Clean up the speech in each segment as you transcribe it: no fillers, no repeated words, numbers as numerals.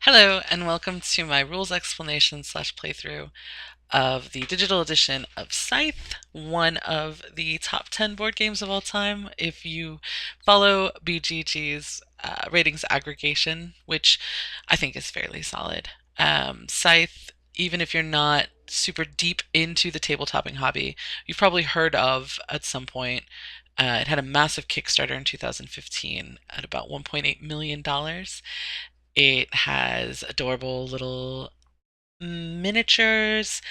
Hello, and welcome to my rules explanation slash playthrough of the digital edition of Scythe, one of the top 10 board games of all time. If you follow BGG's ratings aggregation, which I think is fairly solid, Scythe, even if you're not super deep into the tabletopping hobby, you've probably heard of at some point. It had a massive Kickstarter in 2015 at about $1.8 million. It has adorable little miniatures,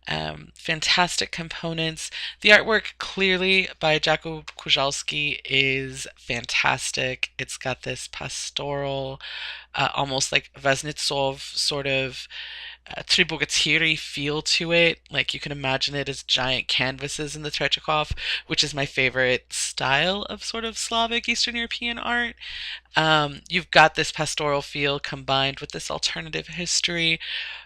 fantastic components. The artwork, clearly by Jakub Kujalski, is fantastic. It's got this pastoral, almost like Vaznitsov sort of Tribogatiri feel to it. Like you can imagine it as giant canvases in the Tretyakov, which is my favorite style of sort of Slavic Eastern European art. You've got this pastoral feel combined with this alternative history,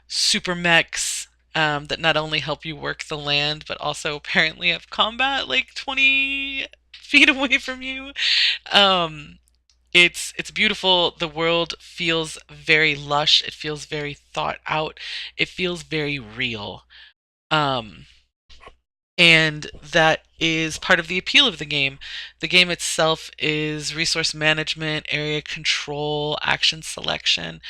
super mechs that not only help you work the land, but also apparently have combat like 20 feet away from you. Um, it's beautiful. The world feels very lush. It feels very thought out. It feels very real. Um, and that is part of the appeal of the game. The game itself is resource management, area control, action selection.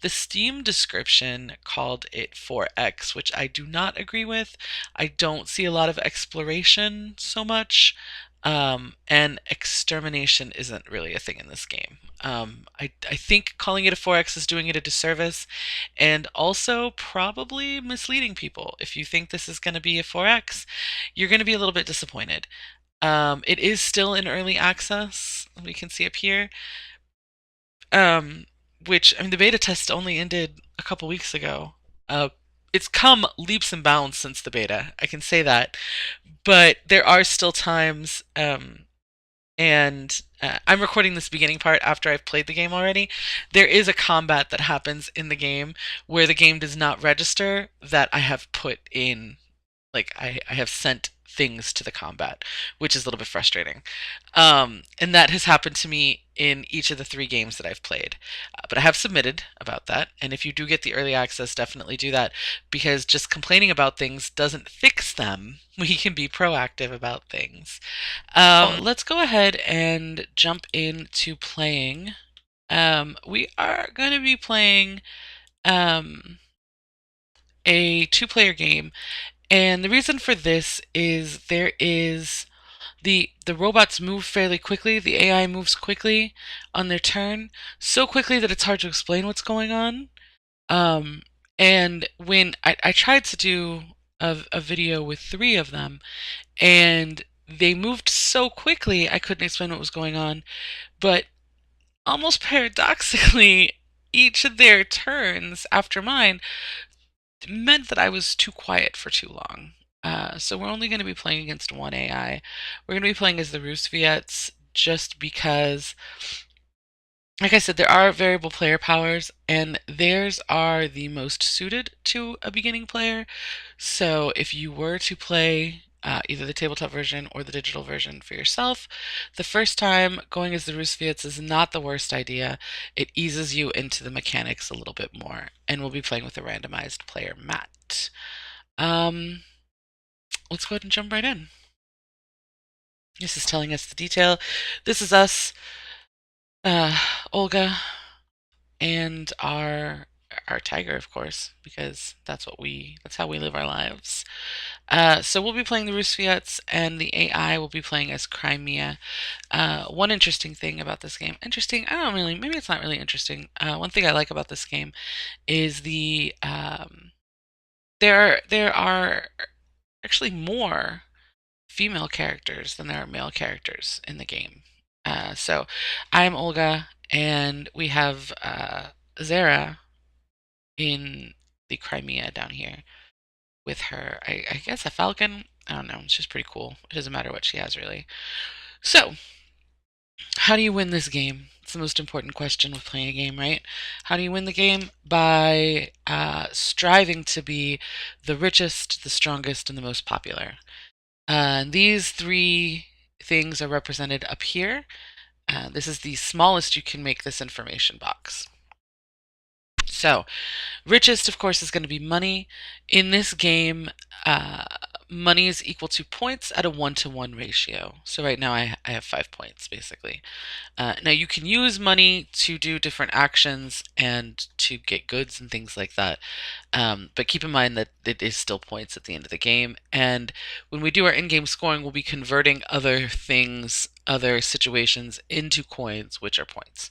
The Steam description called it 4X, which I do not agree with. I don't see a lot of exploration so much. And extermination isn't really a thing in this game. I think calling it a 4X is doing it a disservice and also probably misleading people. If you think this is going to be a 4X, you're going to be a little bit disappointed. It is still in early access. We can see up here. Which, I mean, the beta test only ended a couple weeks ago. It's come leaps and bounds since the beta, I can say that. But there are still times, and I'm recording this beginning part after I've played the game already. There is a combat that happens in the game where the game does not register that I have put in, like, I have sent things to the combat, which is a little bit frustrating. And that has happened to me in each of the 3 games that I've played. But I have submitted about that, and if you do get the early access, definitely do that, because just complaining about things doesn't fix them. We can be proactive about things. Let's go ahead and jump into playing. We are going to be playing a 2-player game, and the reason for this is the robots move fairly quickly. The AI moves quickly on their turn, so quickly that it's hard to explain what's going on. Um, and when I tried to do a video with 3 of them, and they moved so quickly I couldn't explain what was going on. But almost paradoxically, each of their turns after mine meant that I was too quiet for too long. So we're only going to be playing against one AI. We're going to be playing as the Rusviets just because, like I said, there are variable player powers, and theirs are the most suited to a beginning player. So if you were to play either the tabletop version or the digital version for yourself, the first time going as the Rusviets is not the worst idea. It eases you into the mechanics a little bit more, and we'll be playing with a randomized player mat. Um, let's go ahead and jump right in. This is telling us the detail. This is us, uh, Olga, and our tiger, of course, because that's how we live our lives. So we'll be playing the Rusviets, and the AI will be playing as Crimea. One interesting thing about this game, interesting, I don't really, maybe it's not really interesting. One thing I like about this game is there are actually more female characters than there are male characters in the game. So I'm Olga, and we have Zara in the Crimea down here with her, I guess, a falcon. I don't know. She's pretty cool. It doesn't matter what she has, really. So, how do you win this game? It's the most important question with playing a game, right? How do you win the game? By striving to be the richest, the strongest, and the most popular. These 3 things are represented up here. This is the smallest you can make this information box. So, richest, of course, is going to be money. In this game, uh, money is equal to points at a 1-to-1 ratio. So right now I have 5 points, basically. Now you can use money to do different actions and to get goods and things like that. But keep in mind that it is still points at the end of the game. And when we do our in-game scoring, we'll be converting other things, other situations into coins, which are points.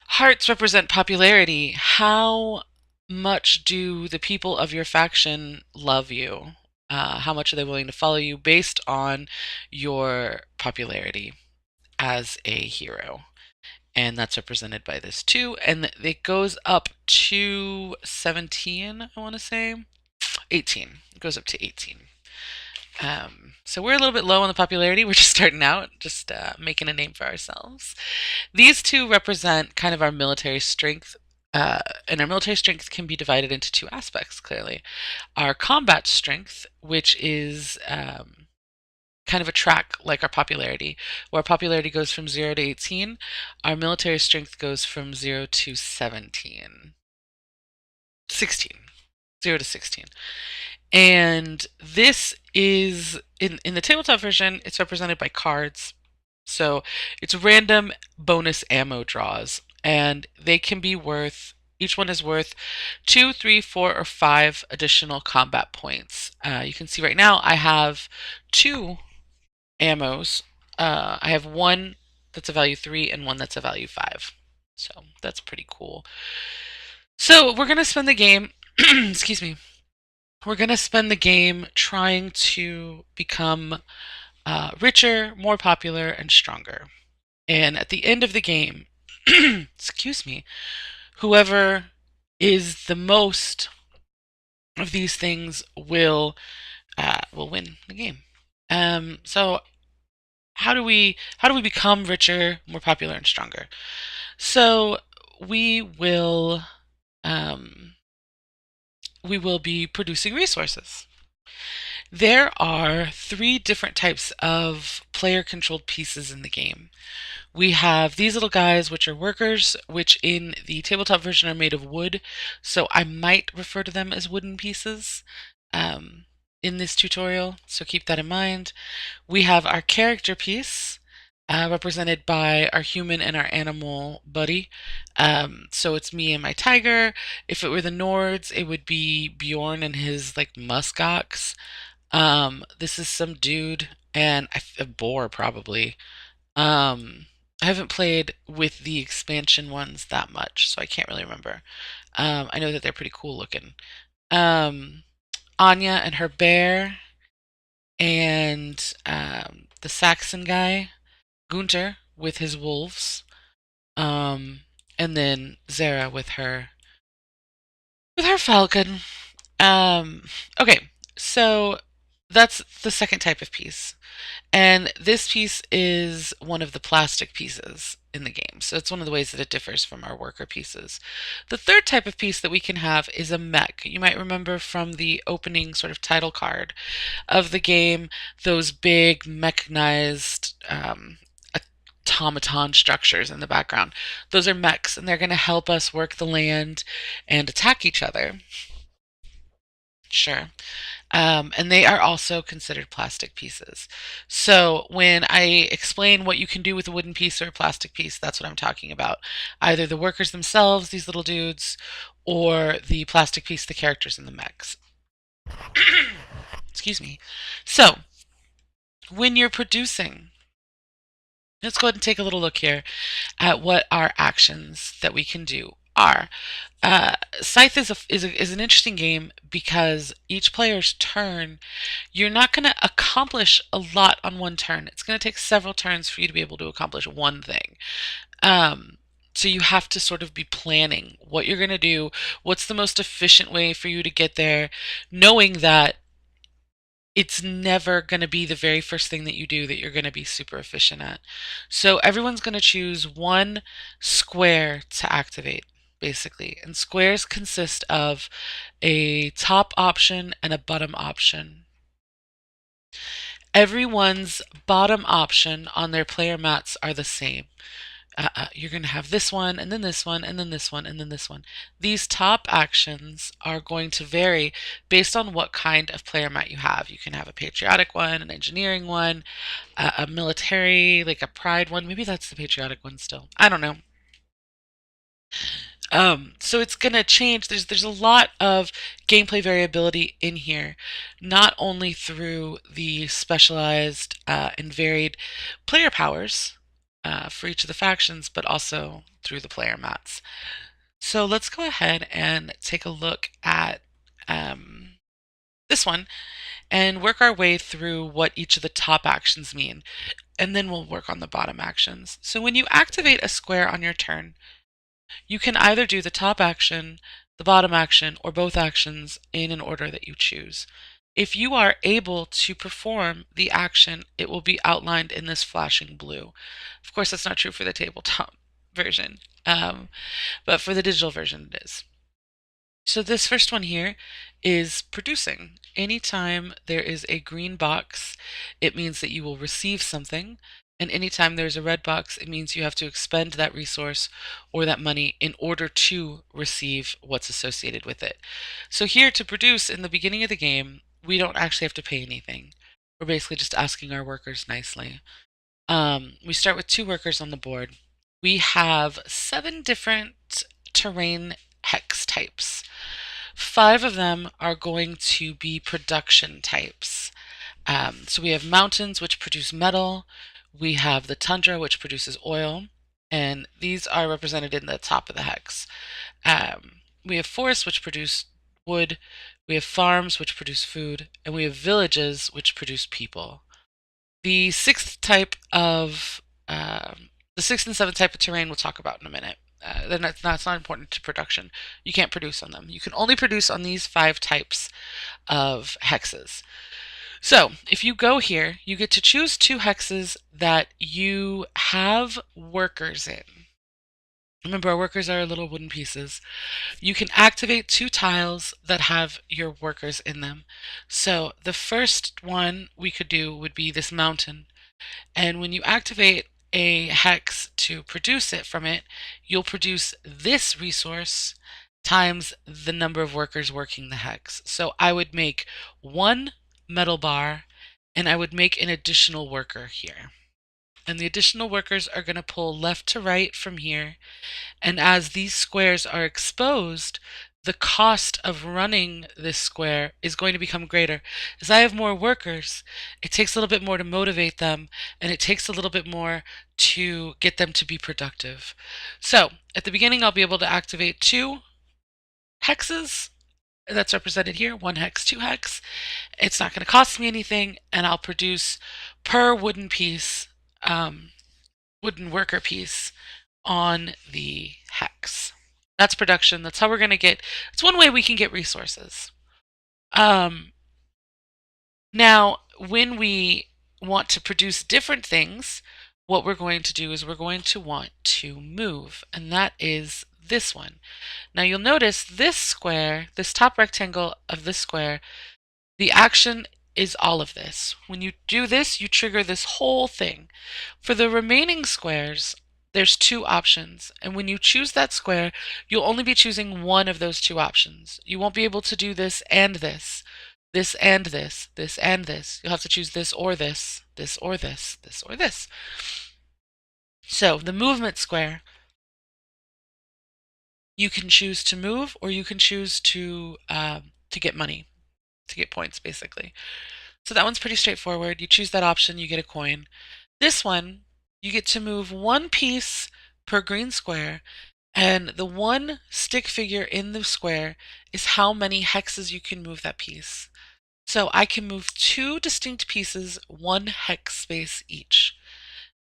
Hearts represent popularity. How much do the people of your faction love you? How much are they willing to follow you based on your popularity as a hero? And that's represented by this 2. And it goes up to 17, I want to say. 18. It goes up to 18. So we're a little bit low on the popularity. We're just starting out, just making a name for ourselves. These 2 represent kind of our military strength. And our military strength can be divided into 2 aspects, clearly. Our combat strength, which is kind of a track like our popularity. Where our popularity goes from 0 to 18, our military strength goes from 0 to 17. 16. 0 to 16. And this is, in the tabletop version, it's represented by cards. So it's random bonus ammo draws, and they can be worth, each one is worth 2, 3, 4, or 5 additional combat points. You can see right now I have 2 ammos. I have one that's a value 3 and one that's a value 5. So that's pretty cool. So we're going to spend the game, excuse me, we're going to spend the game trying to become richer, more popular, and stronger. And at the end of the game, excuse me, whoever is the most of these things will win the game. So how do we become richer, more popular, and stronger? So we will be producing resources. There are 3 different types of player-controlled pieces in the game. We have these little guys, which are workers, which in the tabletop version are made of wood, so I might refer to them as wooden pieces in this tutorial, so keep that in mind. We have our character piece, represented by our human and our animal buddy. So it's me and my tiger. If it were the Nords, it would be Bjorn and his like muskox. This is some dude and a boar probably. I haven't played with the expansion ones that much, so I can't really remember. I know that they're pretty cool looking. Anya and her bear, and the Saxon guy, Gunter, with his wolves, and then Zara with her falcon. Okay, so that's the second type of piece. And this piece is one of the plastic pieces in the game. So it's one of the ways that it differs from our worker pieces. The third type of piece that we can have is a mech. You might remember from the opening sort of title card of the game, those big mechanized automaton structures in the background. Those are mechs, and they're going to help us work the land and attack each other. Sure. And they are also considered plastic pieces. So when I explain what you can do with a wooden piece or a plastic piece, that's what I'm talking about. Either the workers themselves, these little dudes, or the plastic piece, the characters in the mechs. Excuse me. So when you're producing, let's go ahead and take a little look here at what our actions that we can do are. Scythe is an interesting game because each player's turn, you're not going to accomplish a lot on one turn. It's going to take several turns for you to be able to accomplish one thing. So you have to sort of be planning what you're going to do, what's the most efficient way for you to get there, knowing that it's never going to be the very first thing that you do that you're going to be super efficient at. So everyone's going to choose one square to activate, basically. And squares consist of a top option and a bottom option. Everyone's bottom option on their player mats are the same. you're going to have this one, and then this one, and then this one, and then this one. These top actions are going to vary based on what kind of player mat you have. You can have a patriotic one, an engineering one, a military, like a pride one. Maybe that's the patriotic one still. I don't know. So it's gonna change. There's a lot of gameplay variability in here, not only through the specialized and varied player powers for each of the factions, but also through the player mats. So let's go ahead and take a look at this one and work our way through what each of the top actions mean, and then we'll work on the bottom actions. So when you activate a square on your turn, you can either do the top action, the bottom action, or both actions in an order that you choose. If you are able to perform the action, it will be outlined in this flashing blue. Of course, that's not true for the tabletop version, but for the digital version it is. So this first one here is producing. Anytime there is a green box, it means that you will receive something. And anytime there's a red box, it means you have to expend that resource or that money in order to receive what's associated with it. So here to produce in the beginning of the game, we don't actually have to pay anything. We're basically just asking our workers nicely. We start with 2 workers on the board. We have 7 different terrain hex types. 5 of them are going to be production types. So we have mountains, which produce metal. We have the tundra, which produces oil. And these are represented in the top of the hex. We have forests, which produce wood. We have farms, which produce food. And we have villages, which produce people. The sixth type of the sixth and seventh type of terrain we'll talk about in a minute. That's not important to production. You can't produce on them. You can only produce on these 5 types of hexes. So if you go here, you get to choose 2 hexes that you have workers in. Remember, our workers are little wooden pieces. You can activate 2 tiles that have your workers in them. So the first one we could do would be this mountain. And when you activate a hex to produce it from it, you'll produce this resource times the number of workers working the hex. So I would make 1 metal bar, and I would make an additional worker here. And the additional workers are going to pull left to right from here. And as these squares are exposed, the cost of running this square is going to become greater. As I have more workers, it takes a little bit more to motivate them, and it takes a little bit more to get them to be productive. So at the beginning, I'll be able to activate 2 hexes. That's represented here, 1 hex, 2 hex. It's not going to cost me anything, and I'll produce per wooden piece, wooden worker piece on the hex. That's production. That's how we're going to get, it's one way we can get resources. Now, when we want to produce different things, what we're going to do is we're going to want to move, and that is this one. Now you'll notice this square, this top rectangle of this square, the action is all of this. When you do this, you trigger this whole thing. For the remaining squares, there's 2 options, and when you choose that square, you'll only be choosing one of those 2 options. You won't be able to do this and this, this and this, this and this. You'll have to choose this or this, this or this, this or this. So the movement square, you can choose to move, or you can choose to get money, to get points, basically. So that one's pretty straightforward. You choose that option, you get a coin. This one, you get to move 1 piece per green square, and the 1 stick figure in the square is how many hexes you can move that piece. So I can move 2 distinct pieces, 1 hex space each.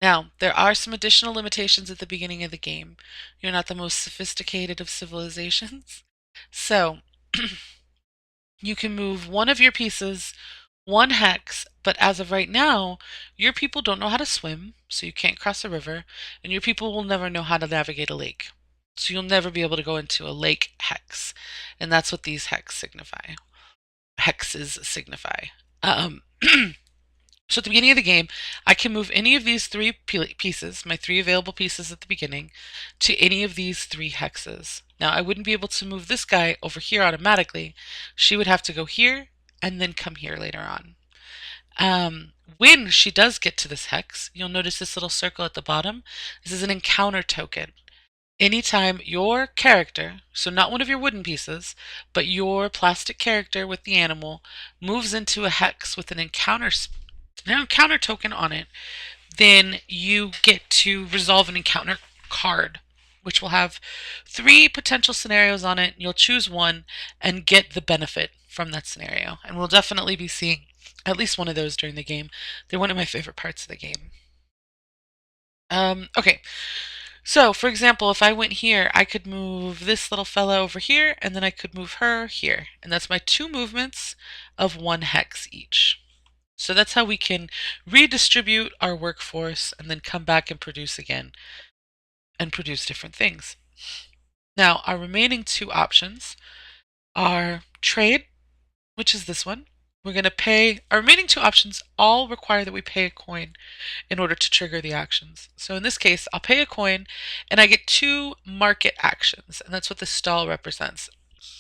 Now, there are some additional limitations at the beginning of the game. You're not the most sophisticated of civilizations. So you can move 1 of your pieces 1 hex, but as of right now, your people don't know how to swim, so you can't cross a river, and your people will never know how to navigate a lake. So you'll never be able to go into a lake hex, and that's what these hexes signify. So at the beginning of the game, I can move any of these three pieces, my three available pieces at the beginning, to any of these three hexes. Now, I wouldn't be able to move this guy over here automatically. She would have to go here and then come here later on. When she does get to this hex, you'll notice this little circle at the bottom. This is an encounter token. Anytime your character, so not one of your wooden pieces, but your plastic character with the animal, moves into a hex with an encounter token on it, then you get to resolve an encounter card, which will have three potential scenarios on it. You'll choose one and get the benefit from that scenario. And we'll definitely be seeing at least one of those during the game. They're one of my favorite parts of the game. Okay, so for example, if I went here, I could move this little fella over here, and then I could move her here. And that's my two movements of one hex each. So that's how we can redistribute our workforce and then come back and produce again and produce different things. Now, our remaining two options are trade, which is this one. We're going to pay, our remaining two options all require that we pay a coin in order to trigger the actions. So in this case, I'll pay a coin and I get two market actions, and that's what the stall represents.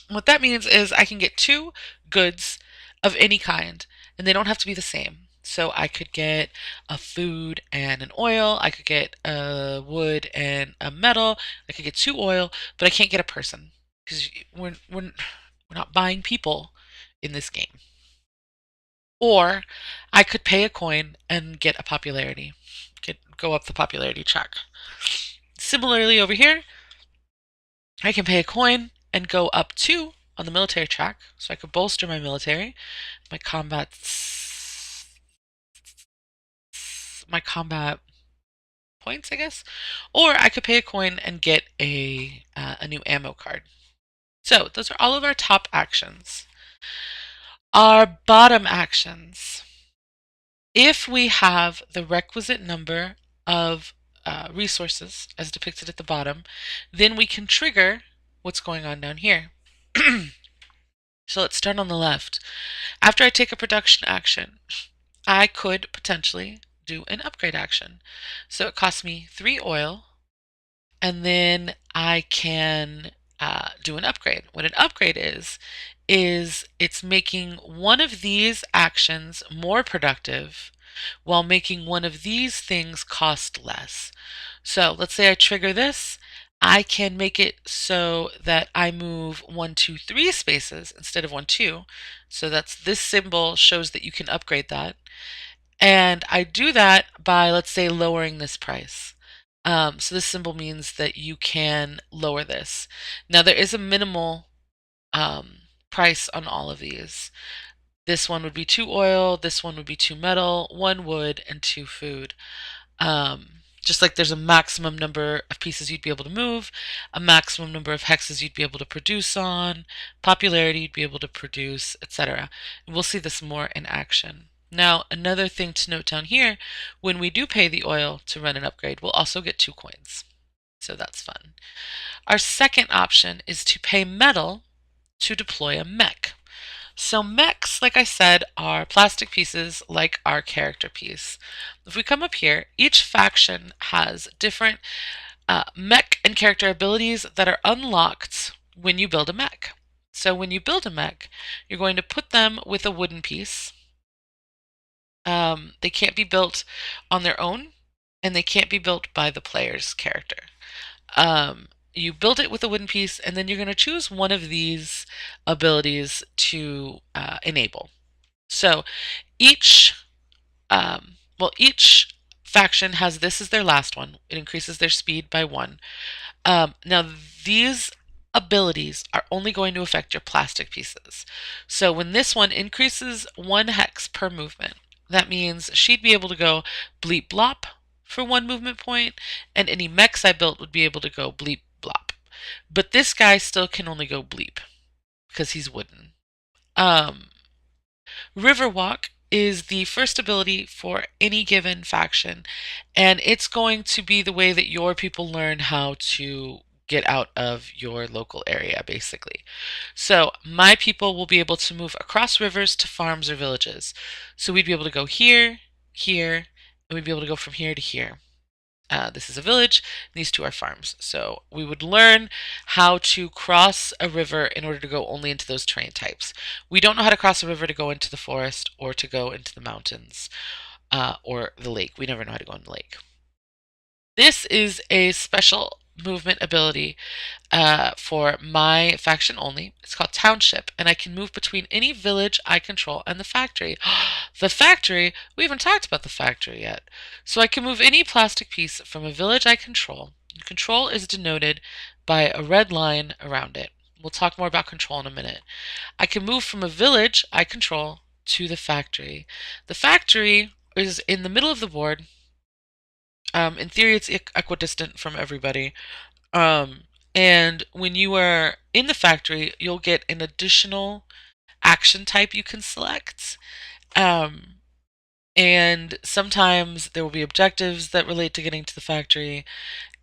What that means is I can get two goods of any kind, and they don't have to be the same. So I could get a food and an oil, I could get a wood and a metal, I could get two oil, but I can't get a person because we're not buying people in this game. Or I could pay a coin and get a popularity, go up the popularity track. Similarly over here, I can pay a coin and go up 2 on the military track, so I could bolster my military, my combat points, I guess. Or I could pay a coin and get a new ammo card. So those are all of our top actions. Our bottom actions. If we have the requisite number of resources as depicted at the bottom, then we can trigger what's going on down here. So let's start on the left. After I take a production action, I could potentially do an upgrade action. So it costs me 3 oil, and then I can do an upgrade. What an upgrade is it's making one of these actions more productive while making one of these things cost less. So let's say I trigger this. I can make it so that I move 1, 2, 3 spaces instead of 1, 2. So that's this symbol shows that you can upgrade that. And I do that by, let's say, lowering this price. So this symbol means that you can lower this. Now there is a minimal price on all of these. This one would be 2 oil, this one would be 2 metal, 1 wood, and 2 food. Just like there's a maximum number of pieces you'd be able to move, a maximum number of hexes you'd be able to produce on, popularity you'd be able to produce, etc. And we'll see this more in action. Now, another thing to note down here, when we do pay the oil to run an upgrade, we'll also get 2 coins. So that's fun. Our second option is to pay metal to deploy a mech. So mechs, like I said, are plastic pieces like our character piece. If we come up here, each faction has different mech and character abilities that are unlocked when you build a mech. So when you build a mech, you're going to put them with a wooden piece. They can't be built on their own, and they can't be built by the player's character. You build it with a wooden piece, and then you're going to choose one of these abilities to enable. So each faction has this as their last one. It increases their speed by 1. Now these abilities are only going to affect your plastic pieces. So when this one increases 1 hex per movement, that means she'd be able to go bleep blop for 1 movement point, and any mechs I built would be able to go bleep blop. But this guy still can only go bleep because he's wooden. Riverwalk is the first ability for any given faction, and it's going to be the way that your people learn how to get out of your local area, basically. So my people will be able to move across rivers to farms or villages. So we'd be able to go here here, and we'd be able to go from here to here. This is a village, these two are farms. So we would learn how to cross a river in order to go only into those terrain types. We don't know how to cross a river to go into the forest or to go into the mountains or the lake. We never know how to go in the lake. This is a special movement ability for my faction only. It's called Township, and I can move between any village I control and the factory. The factory? We haven't talked about the factory yet. So I can move any plastic piece from a village I control. Control is denoted by a red line around it. We'll talk more about control in a minute. I can move from a village I control to the factory. The factory is in the middle of the board. In theory, it's equidistant from everybody. And when you are in the factory, you'll get an additional action type you can select. And sometimes there will be objectives that relate to getting to the factory,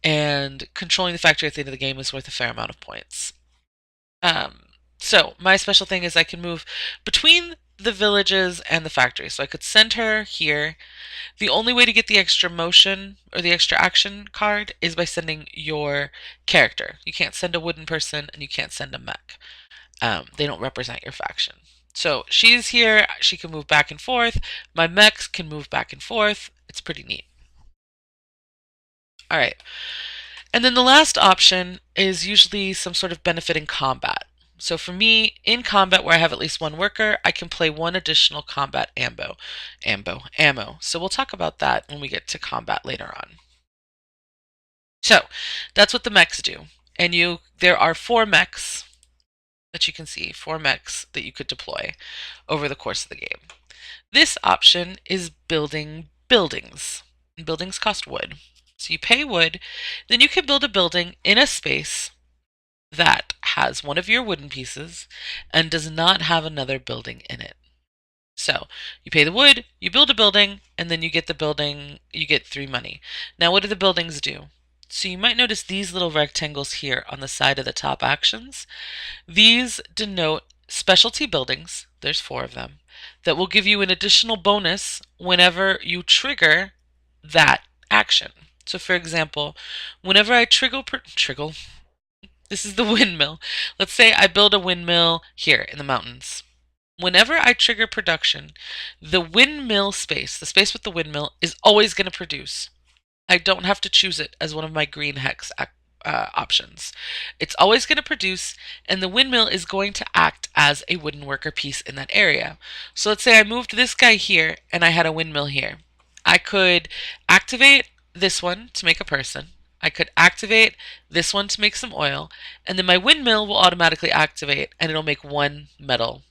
and controlling the factory at the end of the game is worth a fair amount of points. So my special thing is I can move between the villages and the factory. So I could send her here. The only way to get the extra motion or the extra action card is by sending your character. You can't send a wooden person and you can't send a mech. They don't represent your faction. So she's here. She can move back and forth. My mechs can move back and forth. It's pretty neat. All right. And then the last option is usually some sort of benefit in combat. So for me, in combat where I have at least one worker, I can play one additional combat ammo. So we'll talk about that when we get to combat later on. So that's what the mechs do. And there are 4 mechs that you can see, 4 mechs that you could deploy over the course of the game. This option is building buildings. And buildings cost wood. So you pay wood, then you can build a building in a space that has one of your wooden pieces and does not have another building in it. So you pay the wood, you build a building, and then you get the building, you get 3 money. Now what do the buildings do? So you might notice these little rectangles here on the side of the top actions. These denote specialty buildings, there's 4 of them, that will give you an additional bonus whenever you trigger that action. So for example, whenever I trigger, this is the windmill. Let's say I build a windmill here in the mountains. Whenever I trigger production, the windmill space, the space with the windmill, is always going to produce. I don't have to choose it as one of my green hex options. It's always going to produce, and the windmill is going to act as a wooden worker piece in that area. So let's say I moved this guy here, and I had a windmill here. I could activate this one to make a person. I could activate this one to make some oil, and then my windmill will automatically activate, and it'll make 1 metal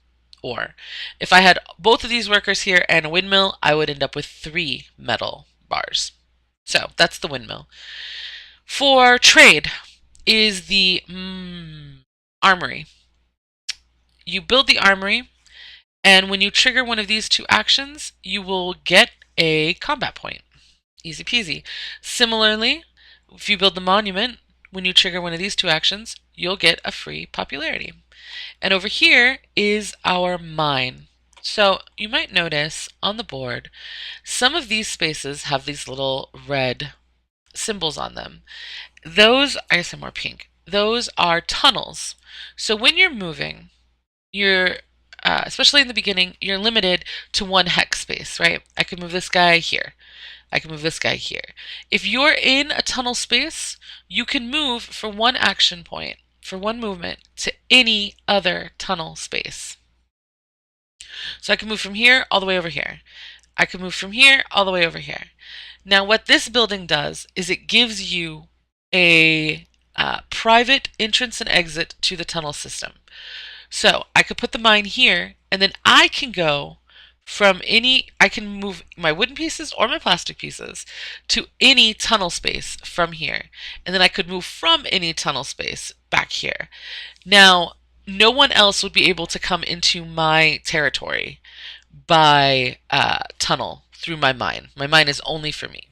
ore. If I had both of these workers here and a windmill, I would end up with 3 metal bars. So that's the windmill. For trade is the armory. You build the armory, and when you trigger one of these 2 actions, you will get a combat point. Easy peasy. Similarly, if you build the monument, when you trigger one of these 2 actions, you'll get a free popularity. And over here is our mine. So you might notice on the board, some of these spaces have these little red symbols on them. Those, I guess they're more pink, those are tunnels. So when you're moving, you're, especially in the beginning, you're limited to 1 hex space, right? I can move this guy here. I can move this guy here. If you're in a tunnel space, you can move for 1 action point, for 1 movement, to any other tunnel space. So I can move from here all the way over here. I can move from here all the way over here. Now what this building does is it gives you a private entrance and exit to the tunnel system. So I could put the mine here, and then I can go from I can move my wooden pieces or my plastic pieces to any tunnel space from here. And then I could move from any tunnel space back here. Now, no one else would be able to come into my territory by tunnel through my mine. My mine is only for me.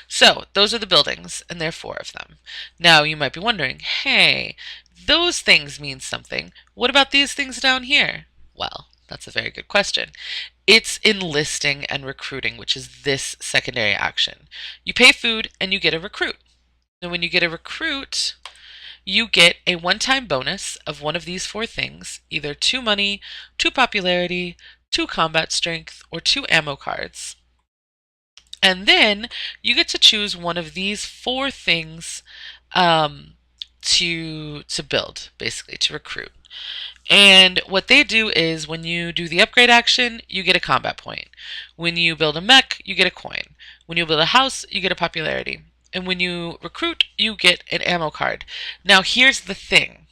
So those are the buildings, and there are 4 of them. Now you might be wondering, hey, those things mean something. What about these things down here? Well, that's a very good question. It's enlisting and recruiting, which is this secondary action. You pay food and you get a recruit. And when you get a recruit, you get a one-time bonus of one of these four things, either 2 money, 2 popularity, 2 combat strength, or 2 ammo cards. And then you get to choose one of these four things to build, basically, to recruit. And what they do is when you do the upgrade action, you get a combat point. When you build a mech, you get a coin. When you build a house, you get a popularity. And when you recruit, you get an ammo card. Now, here's the thing.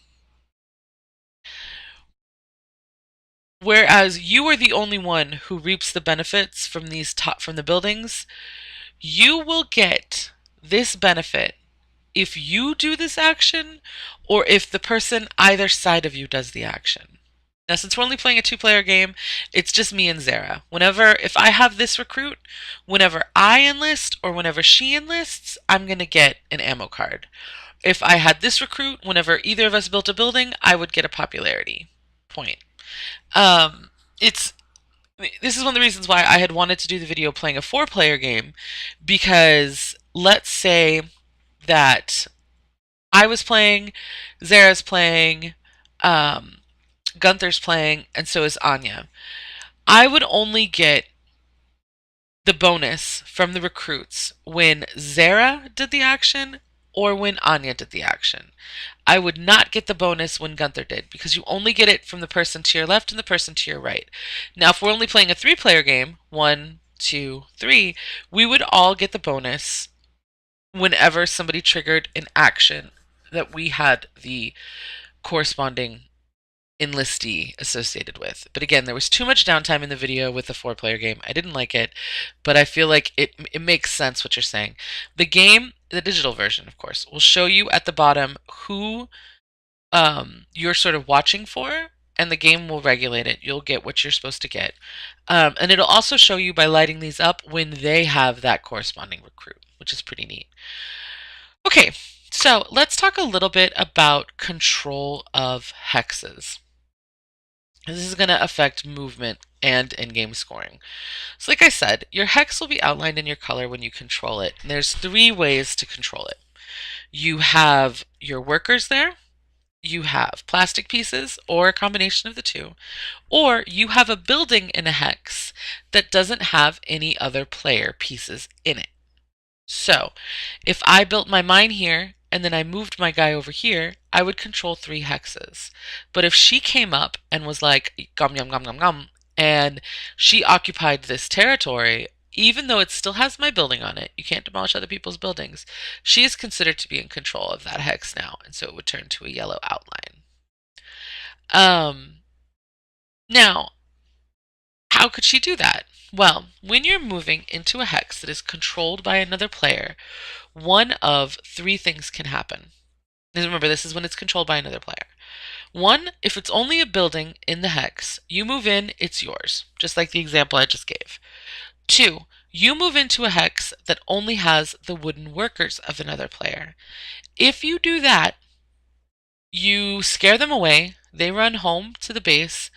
Whereas you are the only one who reaps the benefits from from the buildings, you will get this benefit if you do this action or if the person either side of you does the action. Now, since we're only playing a 2-player game, it's just me and Zara. If I have this recruit, whenever I enlist or whenever she enlists, I'm going to get an ammo card. If I had this recruit, whenever either of us built a building, I would get a popularity point. This is one of the reasons why I had wanted to do the video playing a 4-player game, because let's say that I was playing, Zara's playing, Gunther's playing, and so is Anya. I would only get the bonus from the recruits when Zara did the action or when Anya did the action. I would not get the bonus when Gunther did, because you only get it from the person to your left and the person to your right. Now, if we're only playing a 3-player game, 1, 2, 3, we would all get the bonus whenever somebody triggered an action that we had the corresponding enlistee associated with. But again, there was too much downtime in the video with the 4-player game. I didn't like it, but I feel like it makes sense what you're saying. The game, the digital version, of course, will show you at the bottom who you're sort of watching for, and the game will regulate it. You'll get what you're supposed to get. And it'll also show you by lighting these up when they have that corresponding recruit, which is pretty neat. Okay, so let's talk a little bit about control of hexes. This is going to affect movement and in-game scoring. So like I said, your hex will be outlined in your color when you control it. And there's 3 ways to control it. You have your workers there, you have plastic pieces, or a combination of the two, or you have a building in a hex that doesn't have any other player pieces in it. So, if I built my mine here, and then I moved my guy over here, I would control 3 hexes. But if she came up and was like, gum, yum, gum, gum, gum, and she occupied this territory, even though it still has my building on it, you can't demolish other people's buildings, she is considered to be in control of that hex now, and so it would turn to a yellow outline. Now, how could she do that? Well, when you're moving into a hex that is controlled by another player, one of 3 things can happen. And remember, this is when it's controlled by another player. 1, if it's only a building in the hex, you move in, it's yours, just like the example I just gave. 2, you move into a hex that only has the wooden workers of another player. If you do that, you scare them away, they run home to the base,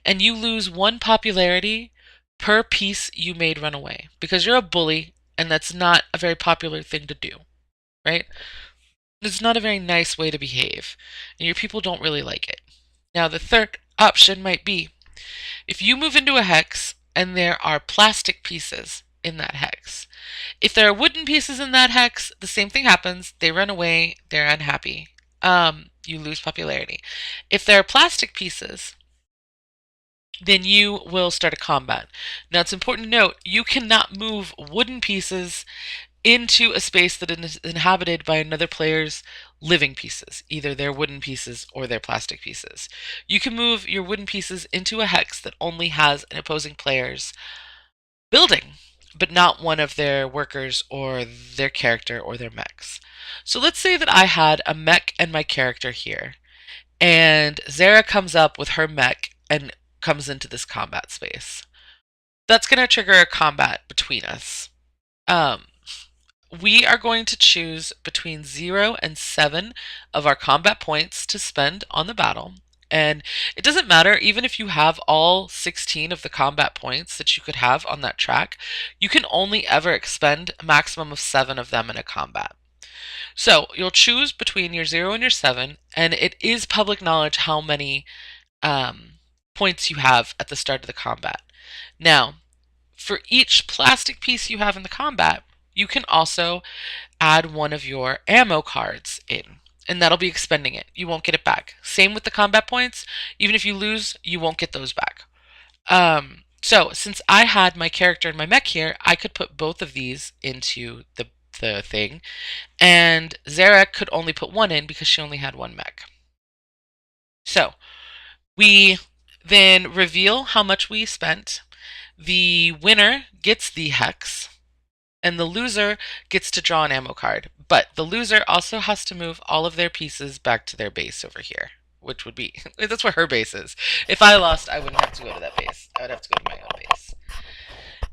and you lose 1 popularity per piece you made run away, because you're a bully, and that's not a very popular thing to do, right? It's not a very nice way to behave, and your people don't really like it. Now, the third option might be, if you move into a hex and there are plastic pieces in that hex. If there are wooden pieces in that hex, the same thing happens. They run away, they're unhappy. You lose popularity. If there are plastic pieces, then you will start a combat. Now, it's important to note, you cannot move wooden pieces into a space that is inhabited by another player's living pieces, either their wooden pieces or their plastic pieces. You can move your wooden pieces into a hex that only has an opposing player's building, but not one of their workers or their character or their mechs. So let's say that I had a mech and my character here, and Zara comes up with her mech and comes into this combat space. That's going to trigger a combat between us. We are going to choose between 0 and 7 of our combat points to spend on the battle, And it doesn't matter, even if you have all 16 of the combat points that you could have on that track, you can only ever expend a maximum of 7 of them in a combat. So you'll choose between your 0 and your 7, and it is public knowledge how many points you have at the start of the combat. Now, for each plastic piece you have in the combat, you can also add one of your ammo cards in, and that'll be expending it. You won't get it back. Same with the combat points. Even if you lose, you won't get those back. So since I had my character and my mech here, I could put both of these into the thing, and Zarek could only put one in because she only had one mech. So we then reveal how much we spent. The winner gets the hex, and the loser gets to draw an ammo card. But the loser also has to move all of their pieces back to their base over here, which would be, that's where her base is. If I lost, I wouldn't have to go to that base. I would have to go to my own base.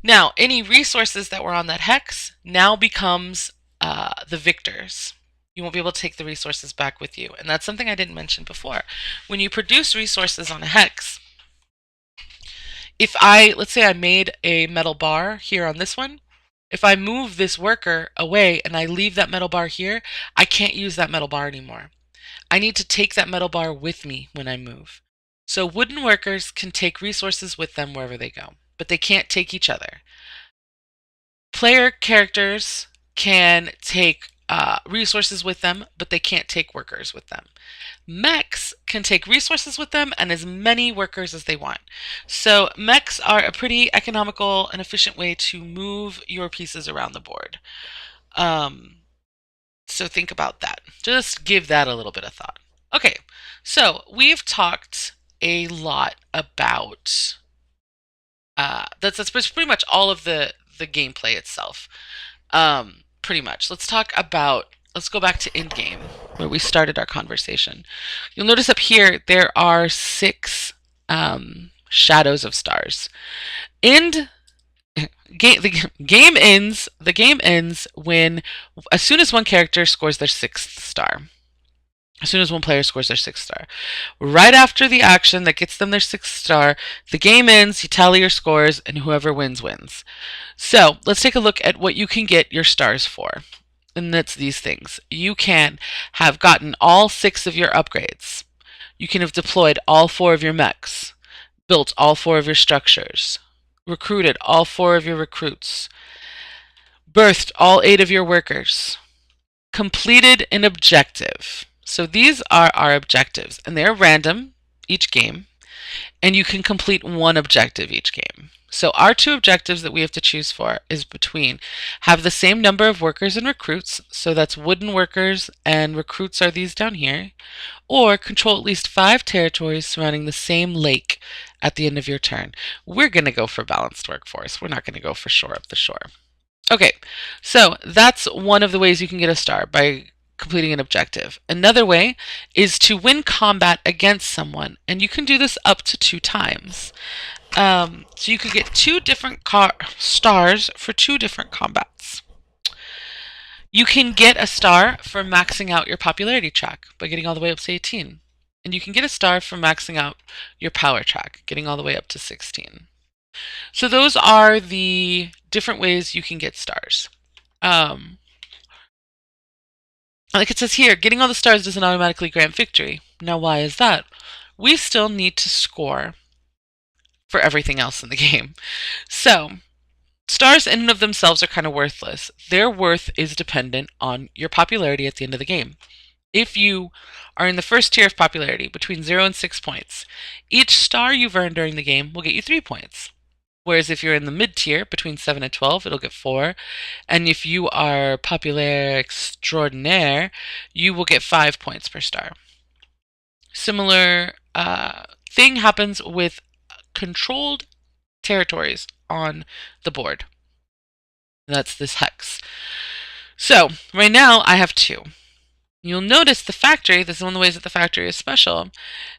Now, any resources that were on that hex now becomes the victor's. You won't be able to take the resources back with you. And that's something I didn't mention before. When you produce resources on a hex, let's say I made a metal bar here on this one, if I move this worker away and I leave that metal bar here, I can't use that metal bar anymore. I need to take that metal bar with me when I move. So wooden workers can take resources with them wherever they go, but they can't take each other. Player characters can take resources with them, but they can't take workers with them. Mechs can take resources with them and as many workers as they want. So mechs are a pretty economical and efficient way to move your pieces around the board. So think about that. Just give that a little bit of thought. Okay, so we've talked a lot about that's pretty much all of the gameplay itself. Pretty much. Let's go back to endgame, where we started our conversation. You'll notice up here there are 6 shadows of stars. The game ends when, as soon as one character scores their 6th star. As soon as one player scores their 6th star. Right after the action that gets them their 6th star, the game ends, you tally your scores, and whoever wins, wins. So, let's take a look at what you can get your stars for. And that's these things. You can have gotten all 6 of your upgrades. You can have deployed all 4 of your mechs, built all 4 of your structures, recruited all 4 of your recruits, birthed all 8 of your workers, completed an objective. So these are our objectives, and they're random each game, and you can complete 1 objective each game. So our 2 objectives that we have to choose for is between have the same number of workers and recruits, so that's wooden workers and recruits are these down here, or control at least 5 territories surrounding the same lake at the end of your turn. We're going to go for balanced workforce. We're not going to go for shore up the shore. Okay, so that's one of the ways you can get a star, by completing an objective. Another way is to win combat against someone, and you can do this up to 2 times. So you could get 2 different stars for 2 different combats. You can get a star for maxing out your popularity track by getting all the way up to 18. And you can get a star for maxing out your power track, getting all the way up to 16. So those are the different ways you can get stars. Like it says here, getting all the stars doesn't automatically grant victory. Now why is that? We still need to score for everything else in the game. So, stars in and of themselves are kind of worthless. Their worth is dependent on your popularity at the end of the game. If you are in the first tier of popularity, between 0 and 6 points, each star you've earned during the game will get you 3 points. Whereas if you're in the mid-tier, between 7 and 12, it'll get 4. And if you are populaire extraordinaire, you will get 5 points per star. Similar thing happens with controlled territories on the board. That's this hex. So, right now, I have 2. You'll notice the factory, this is one of the ways that the factory is special,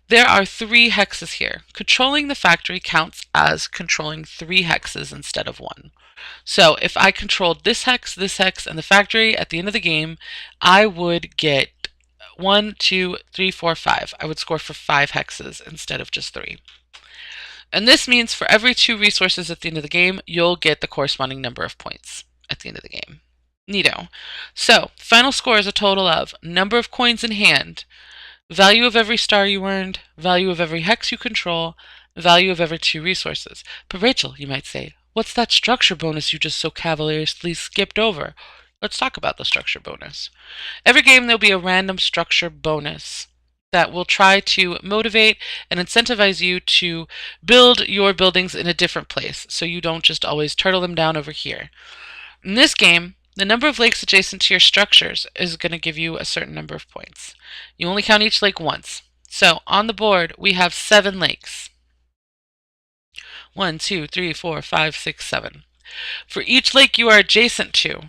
there are 3 hexes here. Controlling the factory counts as controlling 3 hexes instead of 1. So if I controlled this hex, and the factory at the end of the game, I would get 1, 2, 3, 4, 5. I would score for 5 hexes instead of just 3. And this means for every 2 resources at the end of the game, you'll get the corresponding number of points at the end of the game. Neato. So, final score is a total of number of coins in hand, value of every star you earned, value of every hex you control, value of every 2 resources. But Rachel, you might say, what's that structure bonus you just so cavalierly skipped over? Let's talk about the structure bonus. Every game there'll be a random structure bonus that will try to motivate and incentivize you to build your buildings in a different place so you don't just always turtle them down over here. In this game, the number of lakes adjacent to your structures is going to give you a certain number of points. You only count each lake once. So on the board, we have 7 lakes. 1, 2, 3, 4, 5, 6, 7. For each lake you are adjacent to,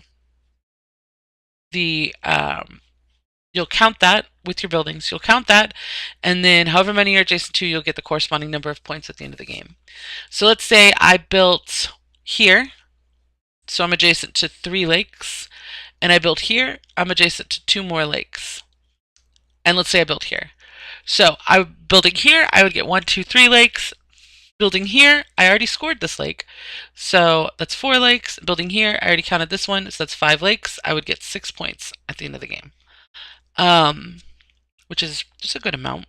you'll count that with your buildings. You'll count that, and then however many you're adjacent to, you'll get the corresponding number of points at the end of the game. So let's say I built here, so I'm adjacent to 3 lakes, and I built here, I'm adjacent to 2 more lakes. And let's say I built here. So I'm building here, I would get 1, 2, 3 lakes. Building here, I already scored this lake. So that's 4 lakes. Building here, I already counted this one, so that's 5 lakes. I would get 6 points at the end of the game. Which is just a good amount.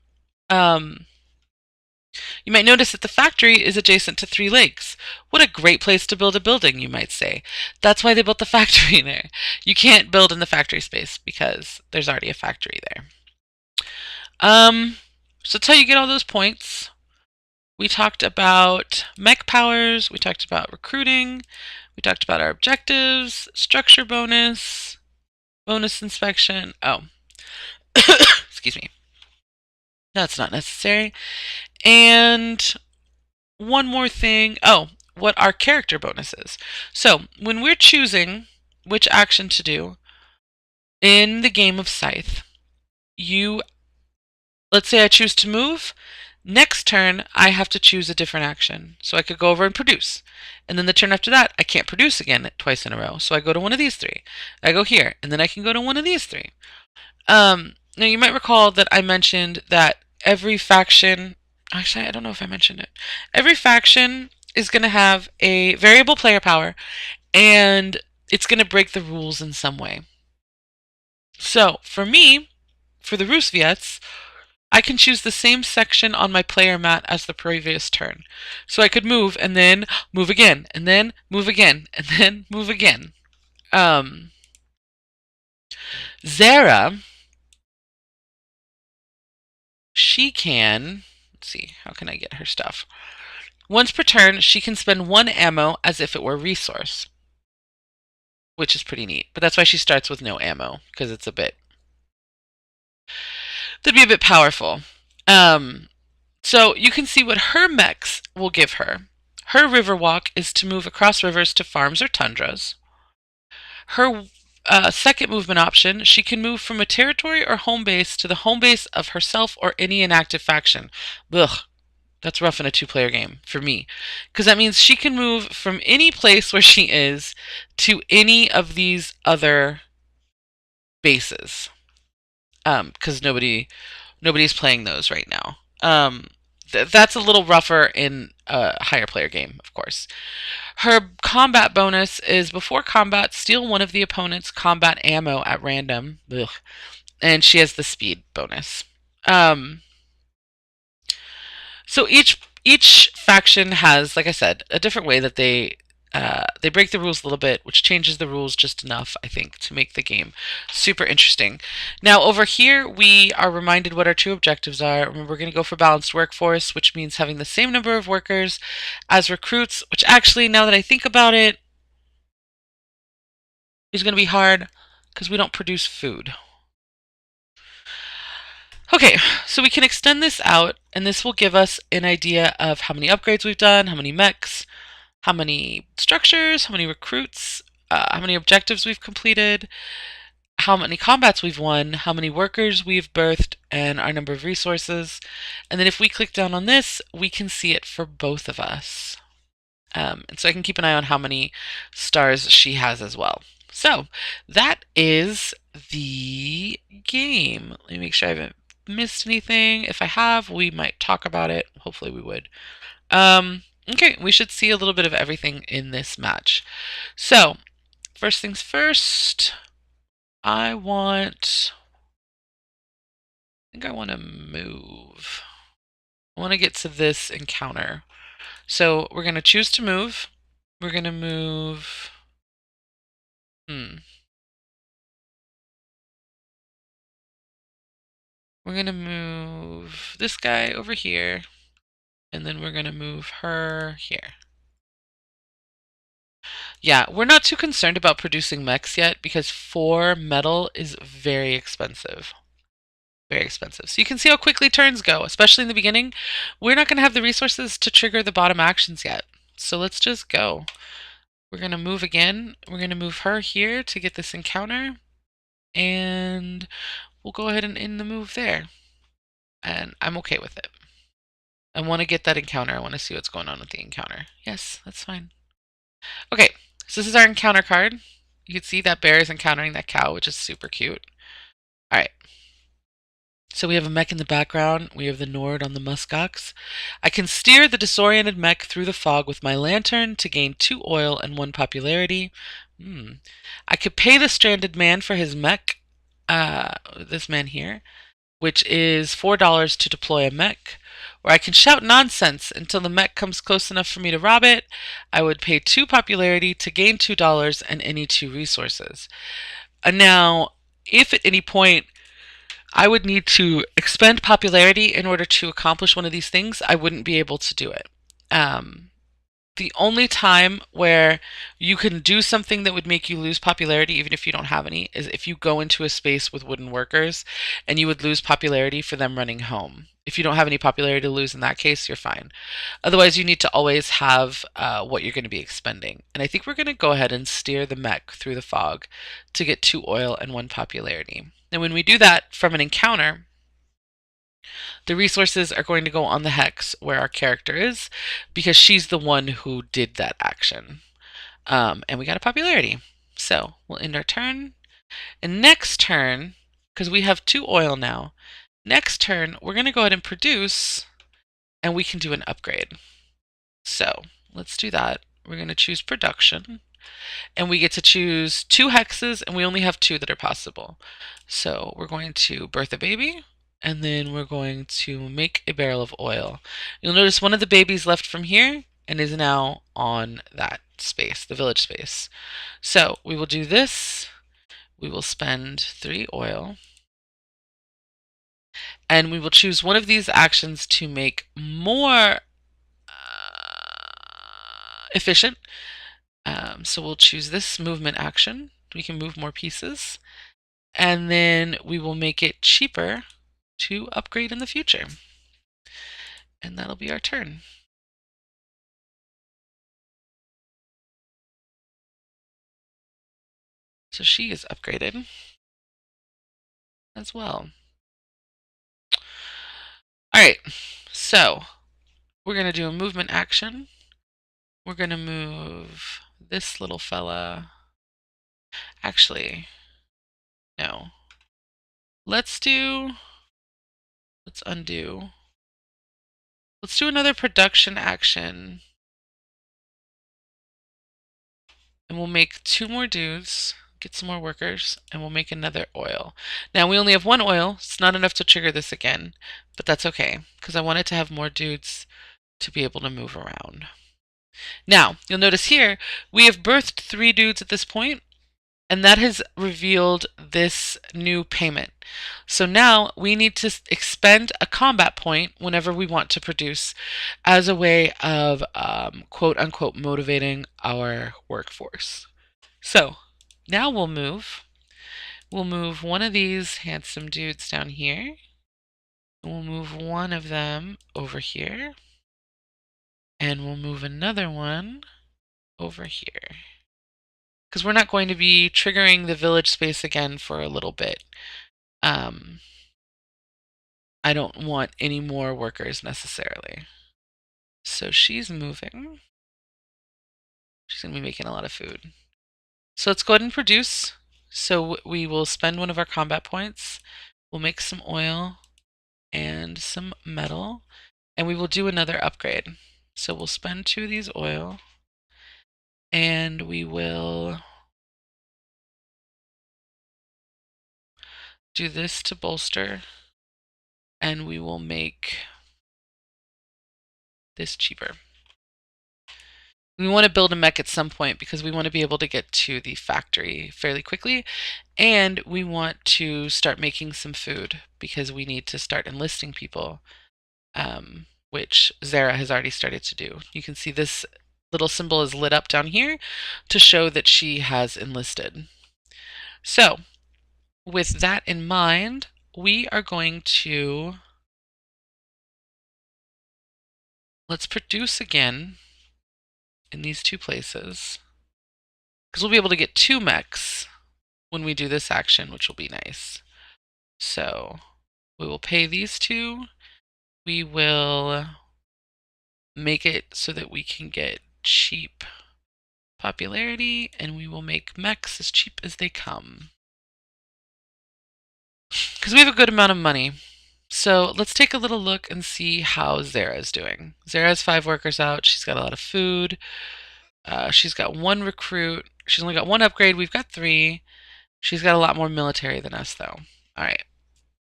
You might notice that the factory is adjacent to 3 lakes. What a great place to build a building, you might say. That's why they built the factory there. You can't build in the factory space because there's already a factory there. So that's how you get all those points. We talked about mech powers, we talked about recruiting, we talked about our objectives, structure bonus, bonus inspection. Oh, excuse me. That's not necessary. And one more thing. Oh, what our character bonus is. So when we're choosing which action to do in the game of Scythe, let's say I choose to move. Next turn, I have to choose a different action. So I could go over and produce. And then the turn after that, I can't produce again twice in a row. So I go to one of these 3. I go here, and then I can go to one of these 3. Now, you might recall that I mentioned that every faction... Actually, I don't know if I mentioned it. Every faction is going to have a variable player power, and it's going to break the rules in some way. So, for me, for the Rusviets, I can choose the same section on my player mat as the previous turn. So I could move, and then move again, and then move again, and then move again. Zara, she can... Let's see, how can I get her stuff? Once per turn, she can spend 1 ammo as if it were resource, which is pretty neat. But that's why she starts with no ammo, because it's that'd be a bit powerful. So you can see what her mechs will give her. Her river walk is to move across rivers to farms or tundras. Her second movement option, she can move from a territory or home base to the home base of herself or any inactive faction. Ugh, that's rough in a 2-player game for me. Because that means she can move from any place where she is to any of these other bases. Because nobody's playing those right now. That's a little rougher in a higher player game, of course. Her combat bonus is before combat, steal one of the opponent's combat ammo at random. Ugh. And she has the speed bonus. So each faction has, like I said, a different way that they break the rules a little bit, which changes the rules just enough, I think, to make the game super interesting. Now, over here, we are reminded what our 2 objectives are. Remember, we're going to go for balanced workforce, which means having the same number of workers as recruits, which actually, now that I think about it, is going to be hard because we don't produce food. Okay, so we can extend this out, and this will give us an idea of how many upgrades we've done, how many mechs, how many structures, how many recruits, how many objectives we've completed, how many combats we've won, how many workers we've birthed, and our number of resources. And then if we click down on this, we can see it for both of us. And so I can keep an eye on how many stars she has as well. So that is the game. Let me make sure I haven't missed anything. If I have, we might talk about it. Hopefully we would. Okay, we should see a little bit of everything in this match. So, first things first, I think I want to move. I want to get to this encounter. So we're going to choose to move. We're going to move. We're going to move this guy over here. And then we're going to move her here. Yeah, we're not too concerned about producing mechs yet because 4 metal is very expensive. Very expensive. So you can see how quickly turns go, especially in the beginning. We're not going to have the resources to trigger the bottom actions yet. So let's just go. We're going to move again. We're going to move her here to get this encounter. And we'll go ahead and end the move there. And I'm okay with it. I want to get that encounter. I want to see what's going on with the encounter. Yes, that's fine. Okay, so this is our encounter card. You can see that bear is encountering that cow, which is super cute. All right. So we have a mech in the background. We have the Nord on the muskox. I can steer the disoriented mech through the fog with my lantern to gain 2 oil and 1 popularity. I could pay the stranded man for his mech, this man here, which is $4 to deploy a mech. Or I can shout nonsense until the mech comes close enough for me to rob it. I would pay 2 popularity to gain $2 and any 2 resources. Now, if at any point I would need to expend popularity in order to accomplish one of these things, I wouldn't be able to do it. The only time where you can do something that would make you lose popularity, even if you don't have any, is if you go into a space with wooden workers and you would lose popularity for them running home. If you don't have any popularity to lose in that case, you're fine. Otherwise, you need to always have what you're going to be expending. And I think we're going to go ahead and steer the mech through the fog to get 2 oil and 1 popularity. And when we do that from an encounter, the resources are going to go on the hex where our character is because she's the one who did that action. And we got a popularity. So we'll end our turn. And next turn, because we have 2 oil now, next turn we're going to go ahead and produce and we can do an upgrade. So let's do that. We're going to choose production. And we get to choose 2 hexes, and we only have 2 that are possible. So we're going to birth a baby, and then we're going to make a barrel of oil. You'll notice one of the babies left from here and is now on that space, the village space. So we will do this. We will spend 3 oil. And we will choose one of these actions to make more efficient. So we'll choose this movement action. We can move more pieces. And then we will make it cheaper to upgrade in the future. And that'll be our turn. So she is upgraded as well. All right, so we're going to do a movement action. We're going to move this little fella. Actually, no. Let's undo. Let's do another production action. And we'll make 2 more dudes, get some more workers, and we'll make another oil. Now, we only have 1 oil. It's not enough to trigger this again, but that's okay, because I wanted to have more dudes to be able to move around. Now, you'll notice here, we have birthed 3 dudes at this point, and that has revealed this new payment. So now we need to expend a combat point whenever we want to produce as a way of quote unquote motivating our workforce. So now we'll move. We'll move one of these handsome dudes down here. We'll move one of them over here. And we'll move another one over here. Because we're not going to be triggering the village space again for a little bit. I don't want any more workers necessarily. So she's moving. She's going to be making a lot of food. So let's go ahead and produce. So we will spend one of our combat points. We'll make some oil and some metal, and we will do another upgrade. So we'll spend 2 of these oil, and we will do this to bolster, and we will make this cheaper. We want to build a mech at some point because we want to be able to get to the factory fairly quickly, and we want to start making some food because we need to start enlisting people, which Zara has already started to do. You can see this little symbol is lit up down here to show that she has enlisted. So with that in mind, we are going to, let's produce again in these 2 places, because we'll be able to get 2 mechs when we do this action, which will be nice. So we will pay these 2. We will make it so that we can get cheap popularity, and we will make mechs as cheap as they come. Because we have a good amount of money. So let's take a little look and see how Zara is doing. Zara has 5 workers out. She's got a lot of food. She's got 1 recruit. She's only got 1 upgrade. We've got 3. She's got a lot more military than us, though. All right.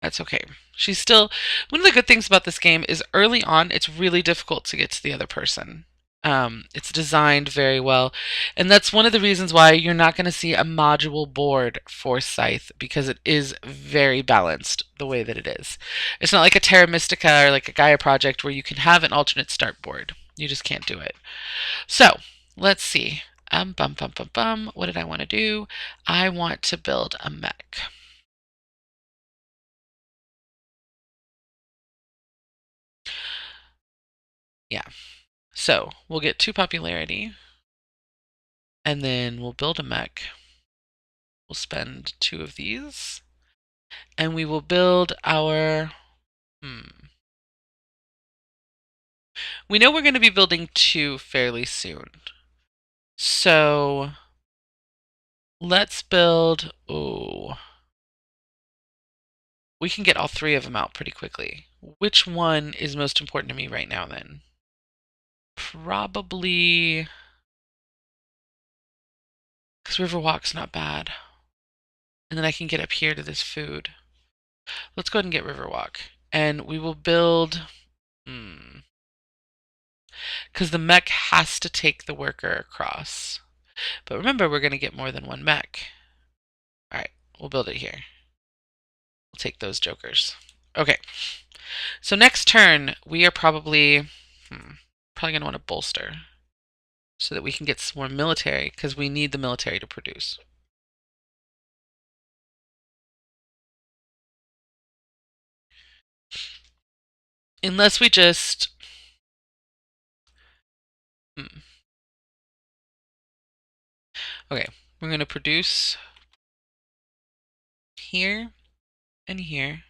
That's okay. She's still... One of the good things about this game is early on, it's really difficult to get to the other person. It's designed very well. And that's one of the reasons why you're not going to see a module board for Scythe, because it is very balanced the way that it is. It's not like a Terra Mystica or like a Gaia project where you can have an alternate start board. You just can't do it. So, let's see. What did I want to do? I want to build a mech. Yeah. So we'll get 2 popularity, and then we'll build a mech. We'll spend 2 of these, and we will build our... We know we're going to be building 2 fairly soon. So let's build... Oh. We can get all 3 of them out pretty quickly. Which one is most important to me right now, then? Probably... Because Riverwalk's not bad. And then I can get up here to this food. Let's go ahead and get Riverwalk. And we will build... Because the mech has to take the worker across. But remember, we're going to get more than 1 mech. Alright, we'll build it here. We'll take those jokers. Okay. So next turn, we are probably going to want to bolster so that we can get some more military, because we need the military to produce. Unless we just... Okay, we're going to produce here and here.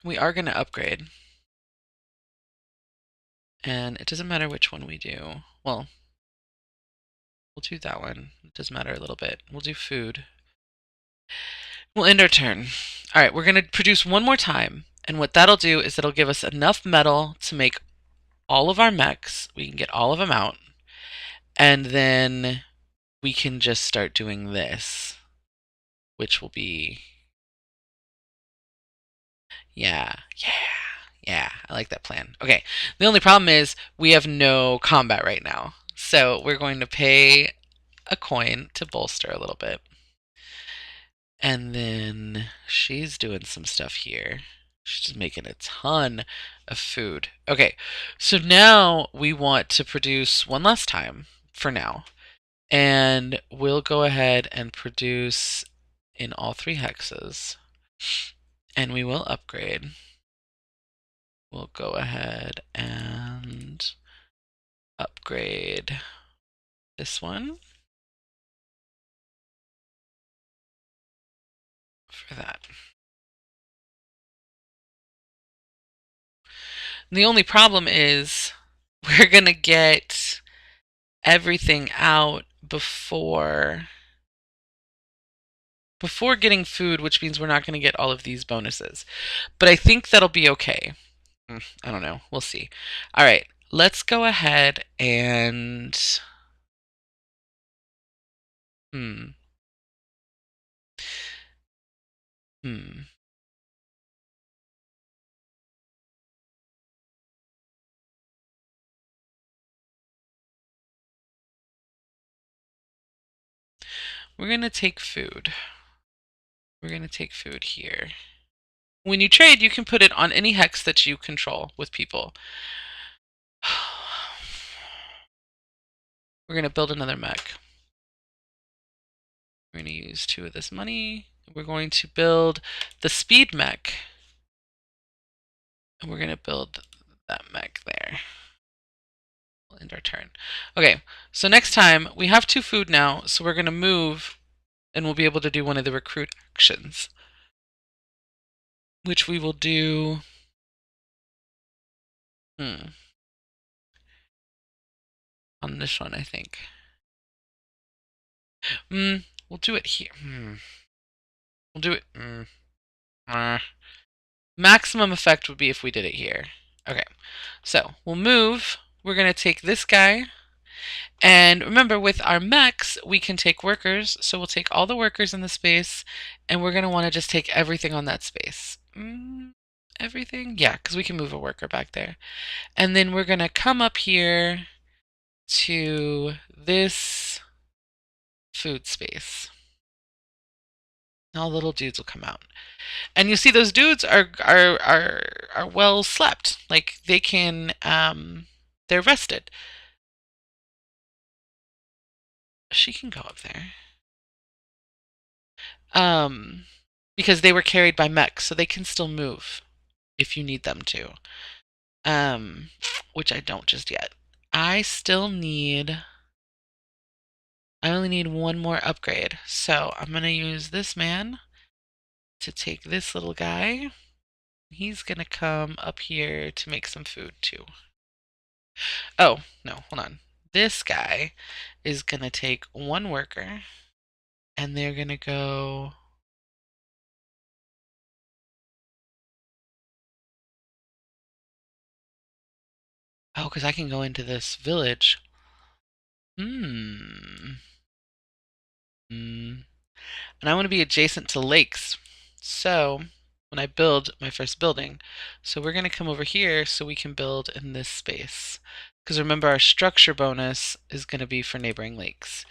We are going to upgrade. And it doesn't matter which one we do. Well, we'll do that one. It does matter a little bit. We'll do food. We'll end our turn. All right, we're going to produce 1 more time. And what that'll do is it'll give us enough metal to make all of our mechs. We can get all of them out. And then we can just start doing this, which will be... Yeah. I like that plan. Okay, the only problem is we have no combat right now. So we're going to pay a coin to bolster a little bit. And then she's doing some stuff here. She's just making a ton of food. Okay, so now we want to produce 1 last time for now. And we'll go ahead and produce in all 3 hexes. And we will upgrade. We'll go ahead and upgrade this one for that. And the only problem is we're going to get everything out before getting food, which means we're not going to get all of these bonuses. But I think that'll be okay. I don't know. We'll see. All right, let's go ahead and hmm hmm. We're gonna take food. We're gonna take food here. When you trade, you can put it on any hex that you control with people. We're gonna build another mech. We're gonna use 2 of this money. We're going to build the speed mech. And we're gonna build that mech there. We'll end our turn. Okay, so next time, we have 2 food now, so we're gonna move and we'll be able to do one of the recruit actions. Which we will do... on this one, I think. We'll do it here. We'll do it... Maximum effect would be if we did it here. Okay, so we'll move. We're going to take this guy. And remember, with our mechs, we can take workers. So we'll take all the workers in the space, and we're going to want to just take everything on that space. Everything? Yeah, because we can move a worker back there. And then we're going to come up here to this food space. All the little dudes will come out. And you see those dudes are well slept. Like they can they're rested. She can go up there. Because they were carried by mechs, so they can still move if you need them to. Which I don't just yet. I only need one more upgrade. So I'm gonna use this man to take this little guy. He's gonna come up here to make some food too. Oh, no, hold on. This guy is gonna take one worker and they're gonna go... Oh, because I can go into this village. And I want to be adjacent to lakes. So when I build my first building, so we're going to come over here so we can build in this space. Because remember, our structure bonus is going to be for neighboring lakes.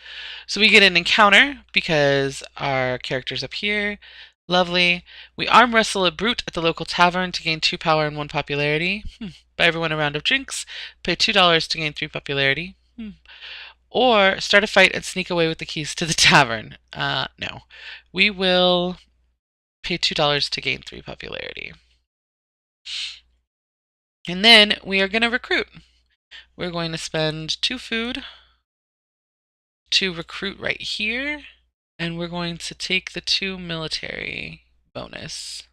So we get an encounter because our character's up here. Lovely. We arm wrestle a brute at the local tavern to gain 2 power and 1 popularity. Buy everyone a round of drinks. Pay $2 to gain 3 popularity. Or start a fight and sneak away with the keys to the tavern. No. We will pay $2 to gain 3 popularity. And then we are going to recruit. We're going to spend 2 food to recruit right here. And we're going to take the 2 military bonus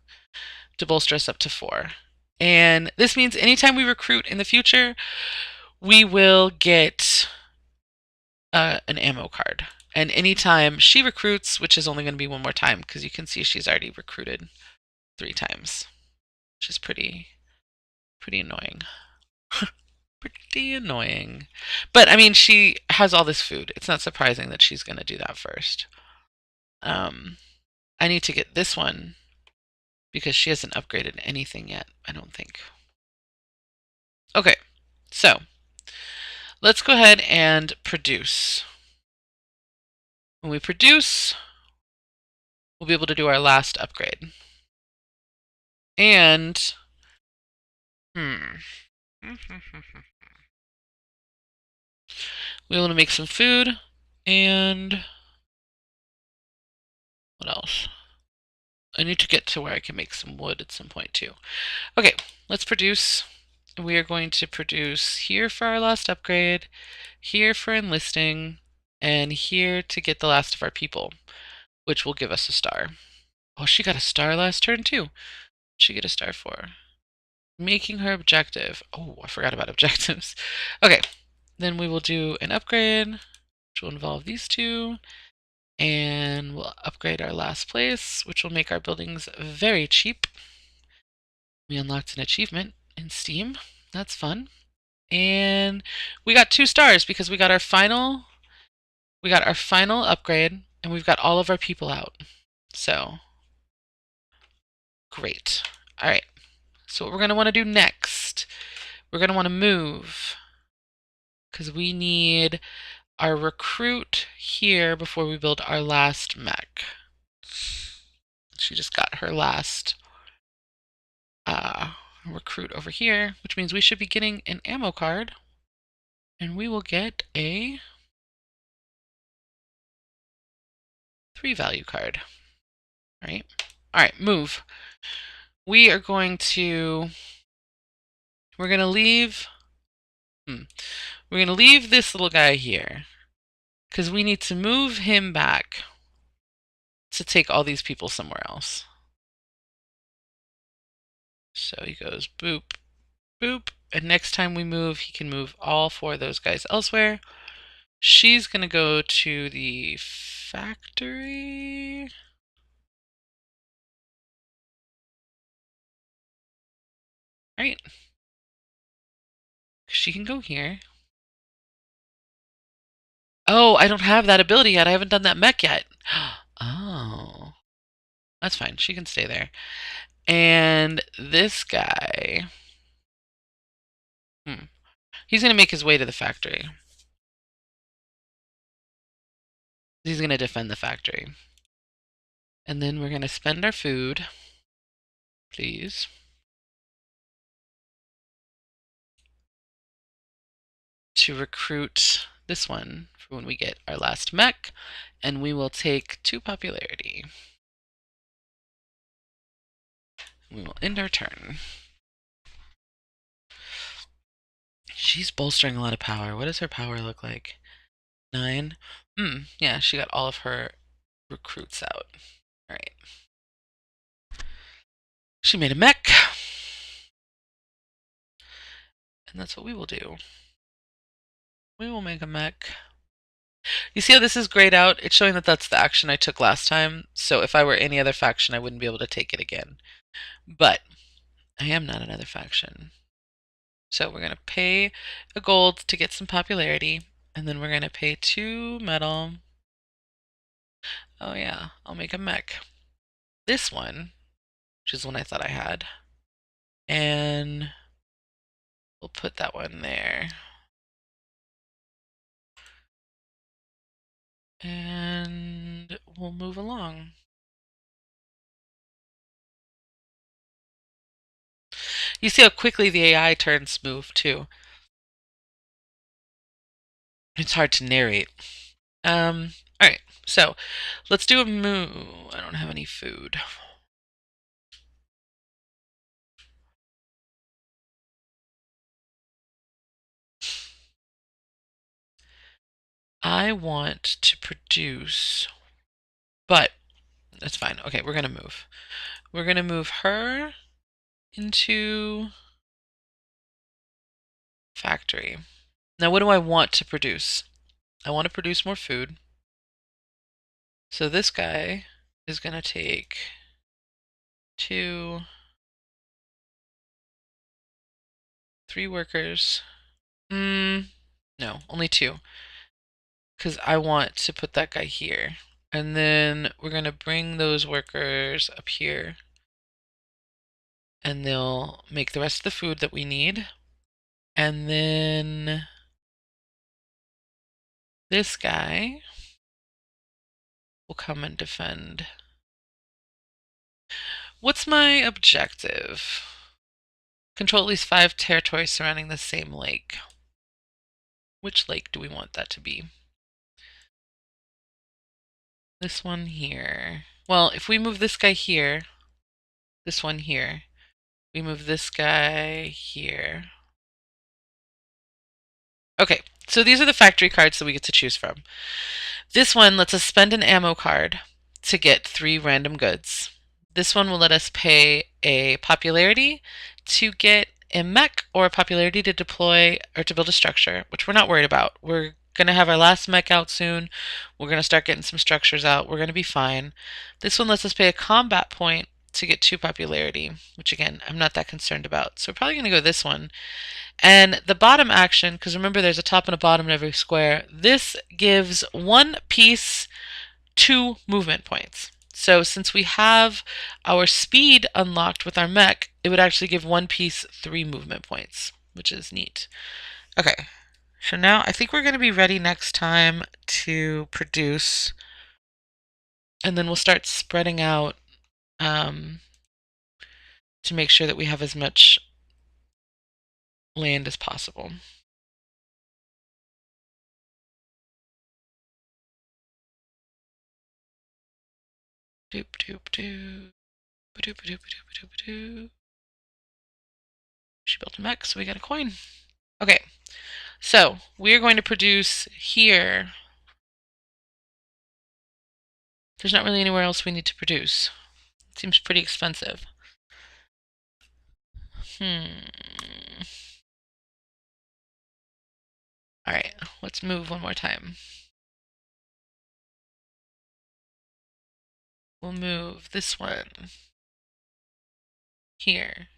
to bolster us up to 4. And this means anytime we recruit in the future, we will get an ammo card. And anytime she recruits, which is only going to be one more time, because you can see she's already recruited 3 times, which is pretty annoying. Pretty annoying. But, I mean, she has all this food. It's not surprising that she's going to do that first. I need to get this one because she hasn't upgraded anything yet, I don't think. Okay, so let's go ahead and produce. When we produce, we'll be able to do our last upgrade. And we want to make some food. And what else? I need to get to where I can make some wood at some point too. Okay, let's produce. We are going to produce here for our last upgrade, here for enlisting, and here to get the last of our people, which will give us a star. Oh, she got a star last turn too. What'd she get a star for? Making her objective. Oh, I forgot about objectives. Okay, then we will do an upgrade, which will involve these two. And we'll upgrade our last place, which will make our buildings very cheap. We unlocked an achievement in Steam. That's fun. And we got 2 stars because we got our final upgrade, and we've got all of our people out. So great. All right. So what we're going to want to do next, we're going to want to move because we need our recruit here before we build our last mech. She just got her last recruit over here, which means we should be getting an ammo card, and we will get a 3 value card. All right, move. We're going to leave this little guy here because we need to move him back to take all these people somewhere else. So he goes boop, boop, and next time we move, he can move all 4 of those guys elsewhere. She's going to go to the factory. Right. She can go here. Oh, I don't have that ability yet. I haven't done that mech yet. Oh. That's fine. She can stay there. And this guy... he's going to make his way to the factory. He's going to defend the factory. And then we're going to spend our food. Please. To recruit this one for when we get our last mech. And we will take 2 popularity. We will end our turn. She's bolstering a lot of power. What does her power look like? 9? Yeah, she got all of her recruits out. Alright. She made a mech. And that's what we will do. We will make a mech. You see how this is grayed out? It's showing that that's the action I took last time. So if I were any other faction, I wouldn't be able to take it again. But I am not another faction. So we're going to pay a gold to get some popularity. And then we're going to pay 2 metal. Oh yeah, I'll make a mech. This one, which is one I thought I had. And we'll put that one there. And we'll move along. You see how quickly the AI turns move, too. It's hard to narrate. Alright, so let's do a move. I don't have any food. I want to produce, but that's fine. Okay, we're going to move. We're going to move her into factory. Now, what do I want to produce? I want to produce more food. So this guy is going to take 2, 3 workers. No, only 2. Because I want to put that guy here. And then we're going to bring those workers up here. And they'll make the rest of the food that we need. And then this guy will come and defend. What's my objective? Control at least 5 territories surrounding the same lake. Which lake do we want that to be? This one here. Well, if we move this guy here, this one here, we move this guy here. Okay, so these are the factory cards that we get to choose from. This one lets us spend an ammo card to get 3 random goods. This one will let us pay a popularity to get a mech or a popularity to deploy or to build a structure, which we're not worried about. We're Gonna have our last mech out soon. We're gonna start getting some structures out. We're gonna be fine. This one lets us pay a combat point to get 2 popularity, which again, I'm not that concerned about. So we're probably gonna go this one. And the bottom action, because remember there's a top and a bottom in every square, this gives 1 piece 2 movement points. So since we have our speed unlocked with our mech, it would actually give 1 piece 3 movement points, which is neat. Okay, so now I think we're going to be ready next time to produce, and then we'll start spreading out to make sure that we have as much land as possible. Doop doop doop. Ba-doop ba-doop ba-doop ba-doop ba-doop. She built a mech, so we got a coin. Okay, so we're going to produce here. There's not really anywhere else we need to produce. It seems pretty expensive. Alright, let's move one more time. We'll move this one here.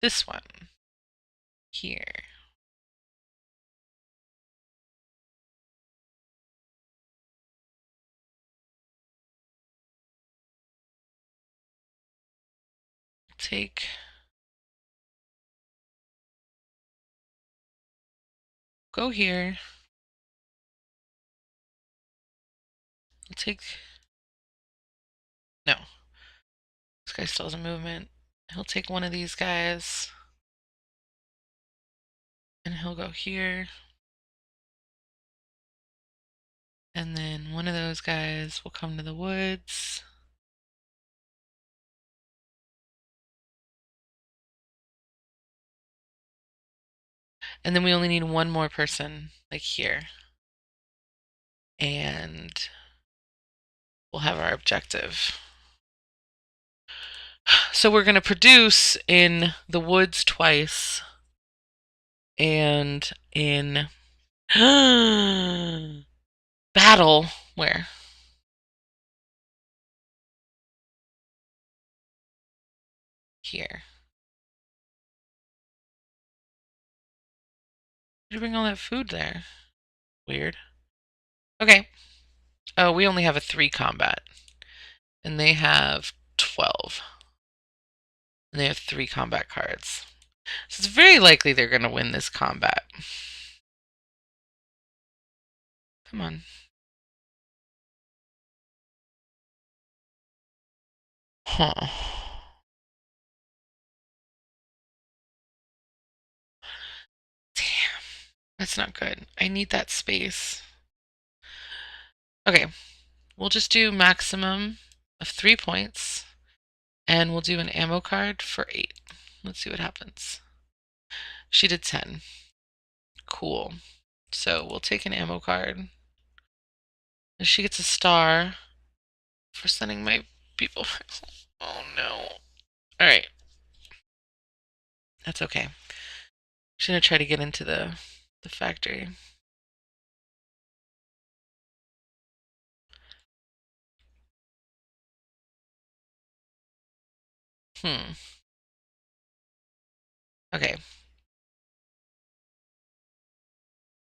This one here. Take go here. I'll take no. This guy still has a movement. He'll take one of these guys. And he'll go here. And then one of those guys will come to the woods. And then we only need one more person, like here. And we'll have our objective. So we're going to produce in the woods twice. And in battle, where? Here. Did you bring all that food there? Weird. Okay. Oh, we only have a 3 combat. And they have 12. And they have 3 combat cards. So it's very likely they're going to win this combat. Come on. Huh. Damn. That's not good. I need that space. Okay. We'll just do maximum of 3 points. And we'll do an ammo card for 8. Let's see what happens. She did 10. Cool. So we'll take an ammo card. And she gets a star for sending my people. Oh no. Alright. That's okay. She's gonna try to get into the factory. Okay.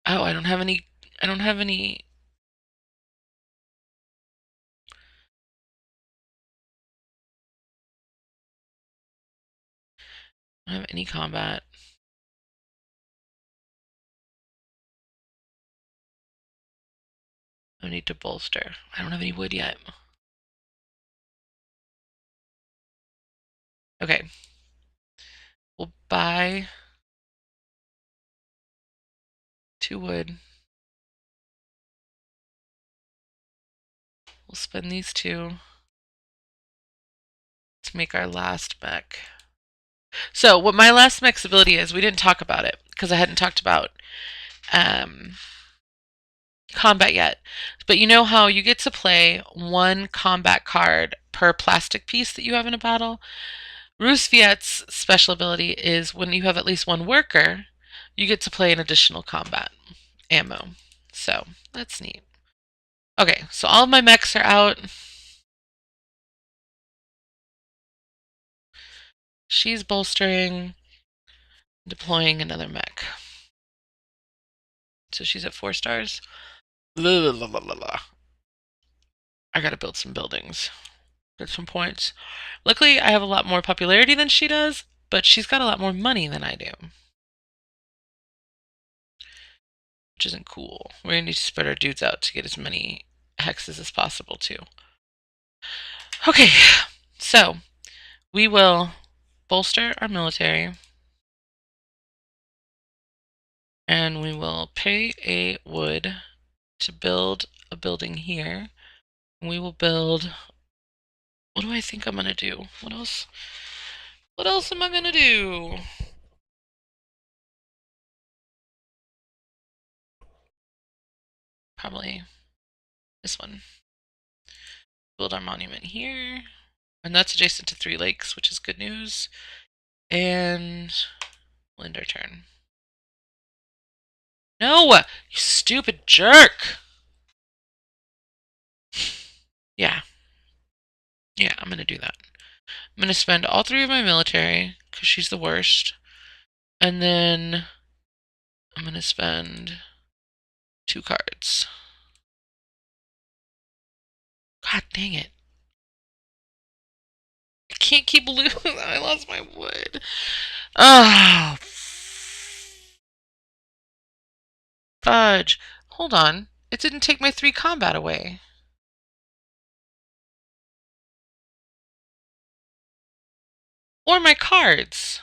Oh, I don't have any. I don't have any. I don't have any combat. I need to bolster. I don't have any wood yet. Okay. We'll buy 2 wood. We'll spend these 2 to make our last mech. So what my last mech's ability is, we didn't talk about it because I hadn't talked about combat yet. But you know how you get to play 1 combat card per plastic piece that you have in a battle? Rusviet's special ability is when you have at least 1 worker, you get to play an additional combat. ammo. So that's neat. Okay, so all of my mechs are out. She's bolstering, deploying another mech. So she's at 4 stars. La, la, la, la, la. I gotta build some buildings. Get some points. Luckily, I have a lot more popularity than she does, but she's got a lot more money than I do. Which isn't cool. We're gonna need to spread our dudes out to get as many hexes as possible, too. Okay, so we will bolster our military. And we will pay a wood to build a building here. And we will build... What do I think I'm gonna do? What else? What else am I gonna do? Probably this one. Build our monument here. And that's adjacent to 3 lakes, which is good news. And we'll end our turn. No! You stupid jerk! Yeah. Yeah, I'm gonna do that. I'm gonna spend all 3 of my military, because she's the worst. And then I'm gonna spend 2 cards. God dang it. I can't keep losing. I lost my wood. Oh, fudge. Hold on. It didn't take my 3 combat away. Or my cards.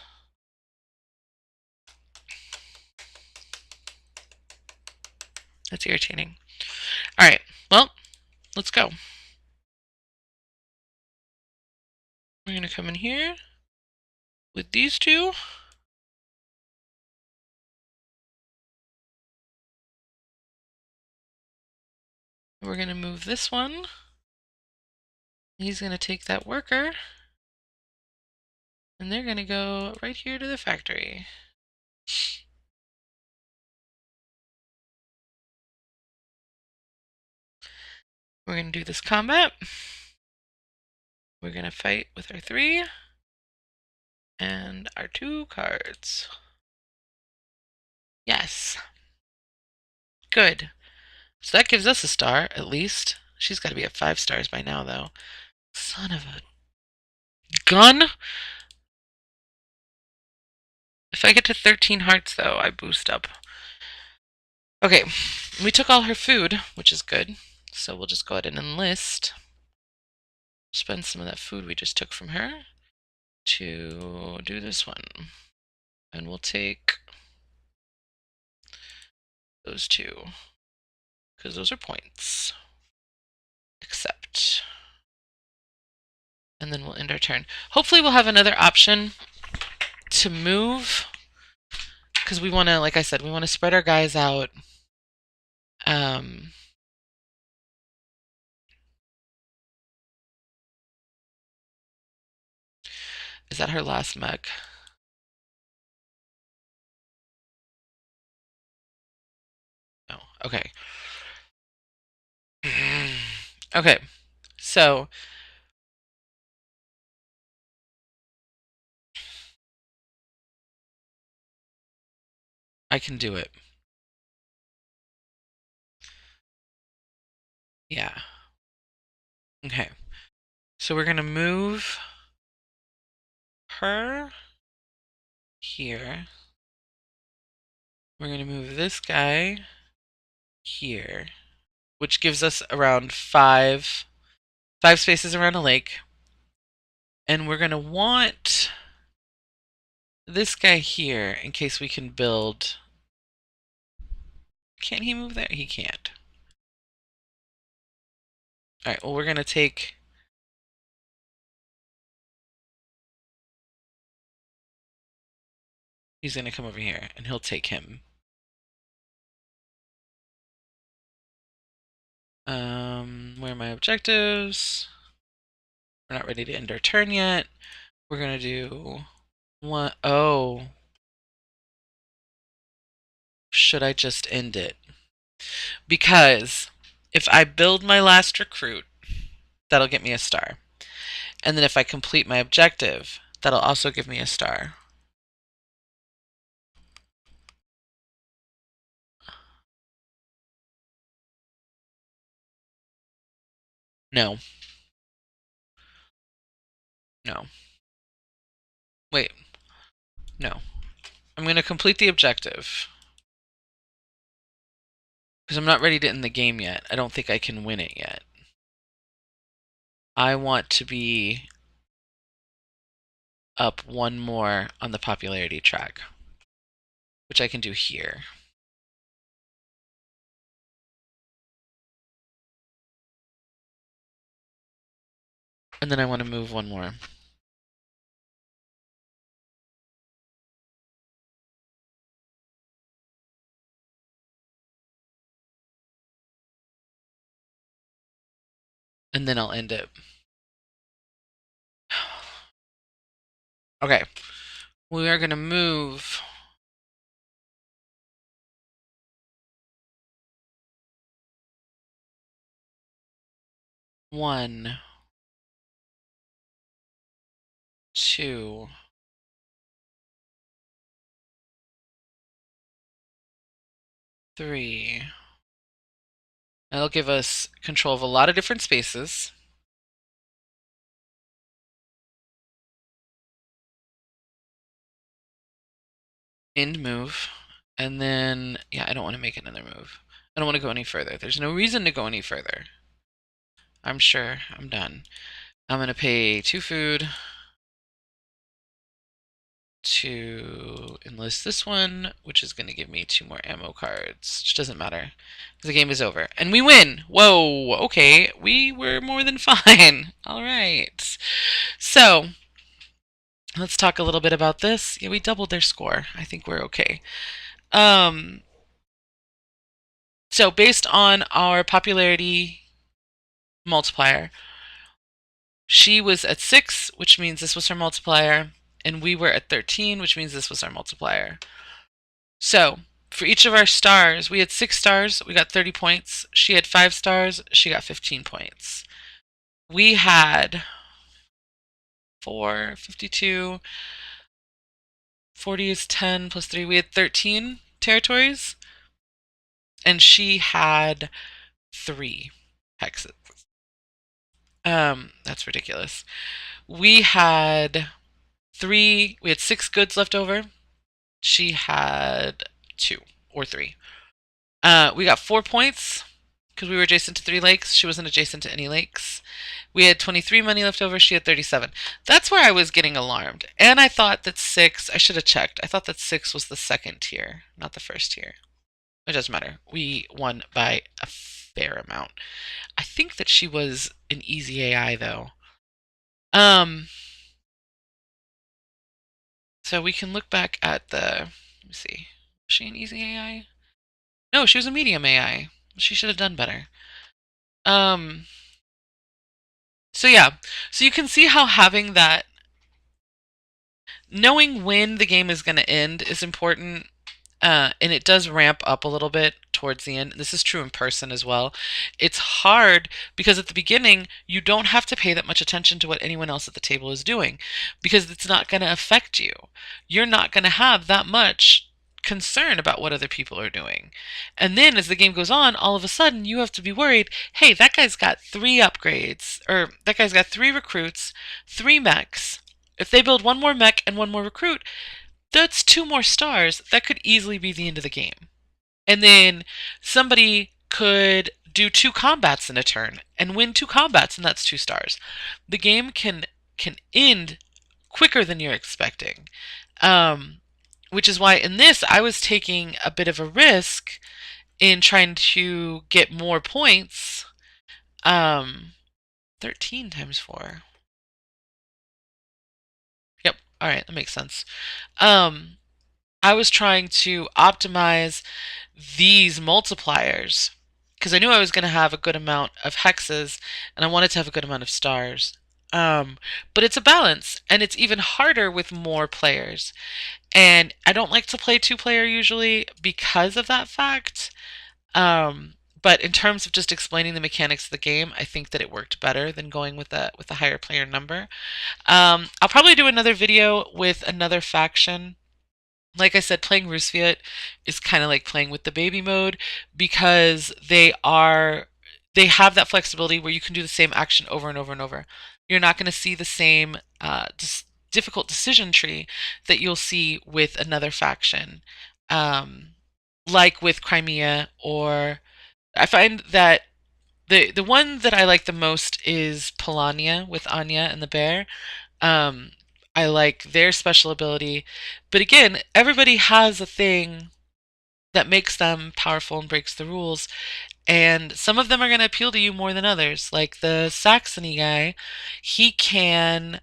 That's irritating. Alright, well, let's go. We're going to come in here with these 2. We're going to move this one. He's going to take that worker. And they're going to go right here to the factory. We're going to do this combat. We're going to fight with our 3 and our 2 cards. Yes. Good. So that gives us a star, at least. She's got to be at 5 stars by now, though. Son of a gun! If I get to 13 hearts, though, I boost up. Okay, we took all her food, which is good. So we'll just go ahead and enlist. Spend some of that food we just took from her to do this one. And we'll take those 2, because those are points. Accept. And then we'll end our turn. Hopefully we'll have another option to move, because we want to, like I said, we want to spread our guys out. Is that her last mech? No. Okay. Okay. So I can do it. Yeah. Okay. So we're going to move her here. We're going to move this guy here, which gives us around 5 spaces around a lake. And we're going to want this guy here in case we can build. Can he move there? He can't. Alright, well, we're going to take... He's going to come over here, and he'll take him. Where are my objectives? We're not ready to end our turn yet. We're going to do... one. Oh. Should I just end it? Because if I build my last recruit, that'll get me a star. And then if I complete my objective, that'll also give me a star. No. No. Wait. No. I'm going to complete the objective. Because I'm not ready to end the game yet. I don't think I can win it yet. I want to be up one more on the popularity track, which I can do here. And then I want to move one more. And then I'll end it. Okay. We are going to move 1, 2, 3. That'll give us control of a lot of different spaces. End move. And then, yeah, I don't want to make another move. I don't want to go any further. There's no reason to go any further. I'm sure. I'm done. I'm going to pay 2 food to enlist this one, which is going to give me 2 more ammo cards, which doesn't matter. The game is over. And we win! Whoa, okay. We were more than fine. All right. So, let's talk a little bit about this. Yeah, we doubled their score. I think we're okay. So based on our popularity multiplier, she was at 6, which means this was her multiplier, and we were at 13, which means this was our multiplier. So for each of our stars, we had 6 stars, we got 30 points. She had 5 stars, she got 15 points. We had 4, 52, 40 is 10 plus 3. We had 13 territories, and she had 3 hexes. That's ridiculous. We had 6 goods left over. She had 2 or 3. We got 4 points because we were adjacent to 3 lakes. She wasn't adjacent to any lakes. We had 23 money left over. She had 37. That's where I was getting alarmed. And I thought that 6, I should have checked. I thought that 6 was the second tier, not the first tier. It doesn't matter. We won by a fair amount. I think that she was an easy AI though. So we can look back at the, let me see, was she an easy AI? No, she was a medium AI. She should have done better. So yeah, so you can see how having that, knowing when the game is going to end is important. And it does ramp up a little bit towards the end. This is true in person as well. It's hard because at the beginning, you don't have to pay that much attention to what anyone else at the table is doing because it's not going to affect you. You're not going to have that much concern about what other people are doing. And then as the game goes on, all of a sudden you have to be worried, hey, that guy's got 3 upgrades, or that guy's got 3 recruits, 3 mechs. If they build 1 more mech and 1 more recruit, that's 2 more stars. That could easily be the end of the game. And then somebody could do 2 combats in a turn and win 2 combats, and that's 2 stars. The game can end quicker than you're expecting. Which is why in this I was taking a bit of a risk in trying to get more points. 13 times 4. Yep, alright, that makes sense. I was trying to optimize these multipliers because I knew I was going to have a good amount of hexes and I wanted to have a good amount of stars. But it's a balance, and it's even harder with more players. And I don't like to play 2-player usually because of that fact. But in terms of just explaining the mechanics of the game, I think that it worked better than going with a higher player number. I'll probably do another video with another faction. Like I said, playing Rusviet is kind of like playing with the baby mode because they have that flexibility where you can do the same action over and over and over. You're not going to see the same difficult decision tree that you'll see with another faction, um, like with Crimea. Or I find that the one that I like the most is Polania with Anya and the bear. Um, I like their special ability. But again, everybody has a thing that makes them powerful and breaks the rules. And some of them are going to appeal to you more than others. Like the Saxony guy, he can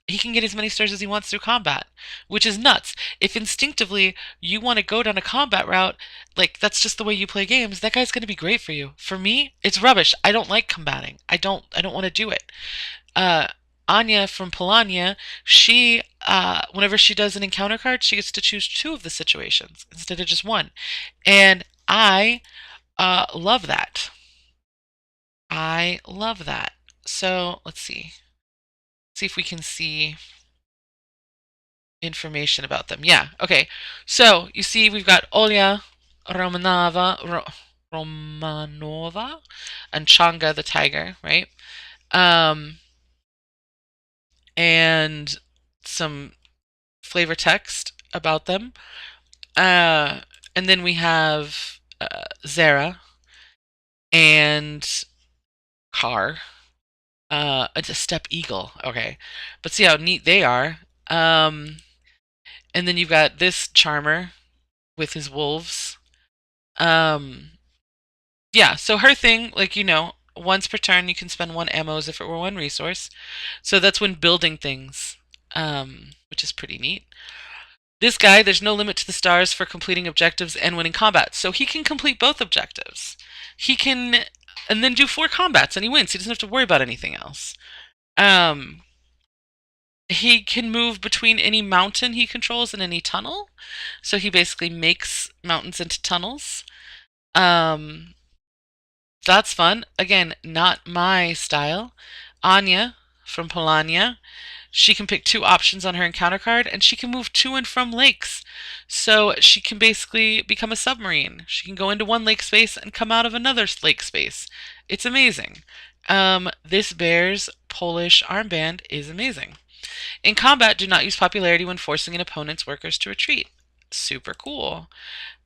he can get as many stars as he wants through combat, which is nuts. If instinctively you want to go down a combat route, like that's just the way you play games, that guy's going to be great for you. For me, it's rubbish. I don't like combating. I don't want to do it. uh, Anya from Polania, she, whenever she does an encounter card, she gets to choose two of the situations instead of just one. And I love that. I love that. So let's see. See if we can see information about them. Yeah, okay. So you see, we've got Olga Romanova, and Changa the tiger, right? Um, and some flavor text about them. Uh, and then we have Zara and Car. It's a steppe eagle. Okay, but see how neat they are. And then you've got this charmer with his wolves. Um, yeah. So her thing, like once per turn, you can spend one ammo as if it were one resource. So that's when building things, which is pretty neat. This guy, there's no limit to the stars for completing objectives and winning combat. So he can complete both objectives. He can, and then do 4 combats and he wins. He doesn't have to worry about anything else. He can move between any mountain he controls and any tunnel. So he basically makes mountains into tunnels. That's fun. Again, not my style. Anya from Polania, she can pick 2 options on her encounter card, and she can move to and from lakes. So she can basically become a submarine. She can go into one lake space and come out of another lake space. It's amazing. This bear's Polish armband is amazing. In combat, do not use popularity when forcing an opponent's workers to retreat. Super cool.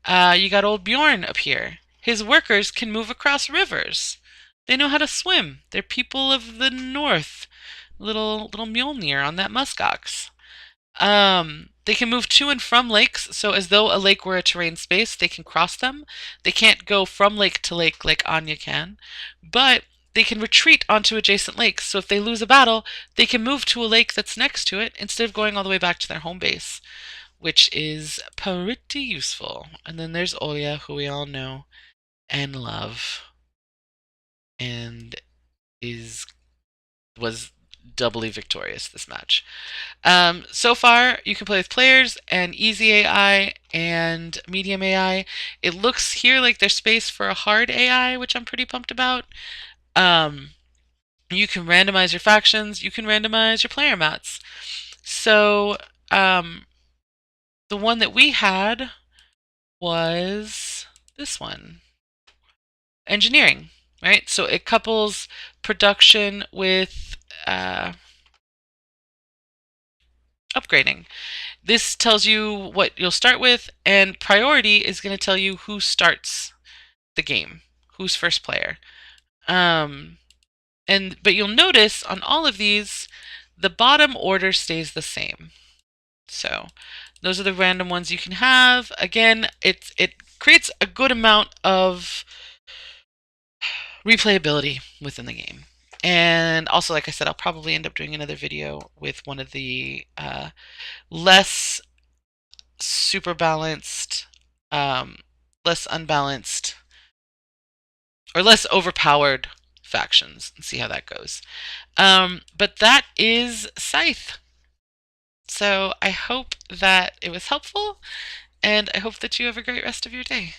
You got old Bjorn up here. His workers can move across rivers. They know how to swim. They're people of the north. Little Mjolnir on that muskox. They can move to and from lakes, so as though a lake were a terrain space, they can cross them. They can't go from lake to lake like Anya can, but they can retreat onto adjacent lakes. So if they lose a battle, they can move to a lake that's next to it instead of going all the way back to their home base, which is pretty useful. And then there's Olga, who we all know and love, and was doubly victorious this match. So far, you can play with players and easy AI and medium AI. It looks here like there's space for a hard AI, which I'm pretty pumped about. You can randomize your factions. You can randomize your player mats. So the one that we had was this one. Engineering, right? So it couples production with upgrading. This tells you what you'll start with, and priority is going to tell you who starts the game, who's first player. But you'll notice on all of these, the bottom order stays the same. So those are the random ones you can have. Again, it creates a good amount of replayability within the game. And also, like I said, I'll probably end up doing another video with one of the less super balanced, less unbalanced, or less overpowered factions and see how that goes. But that is Scythe. So I hope that it was helpful, and I hope that you have a great rest of your day.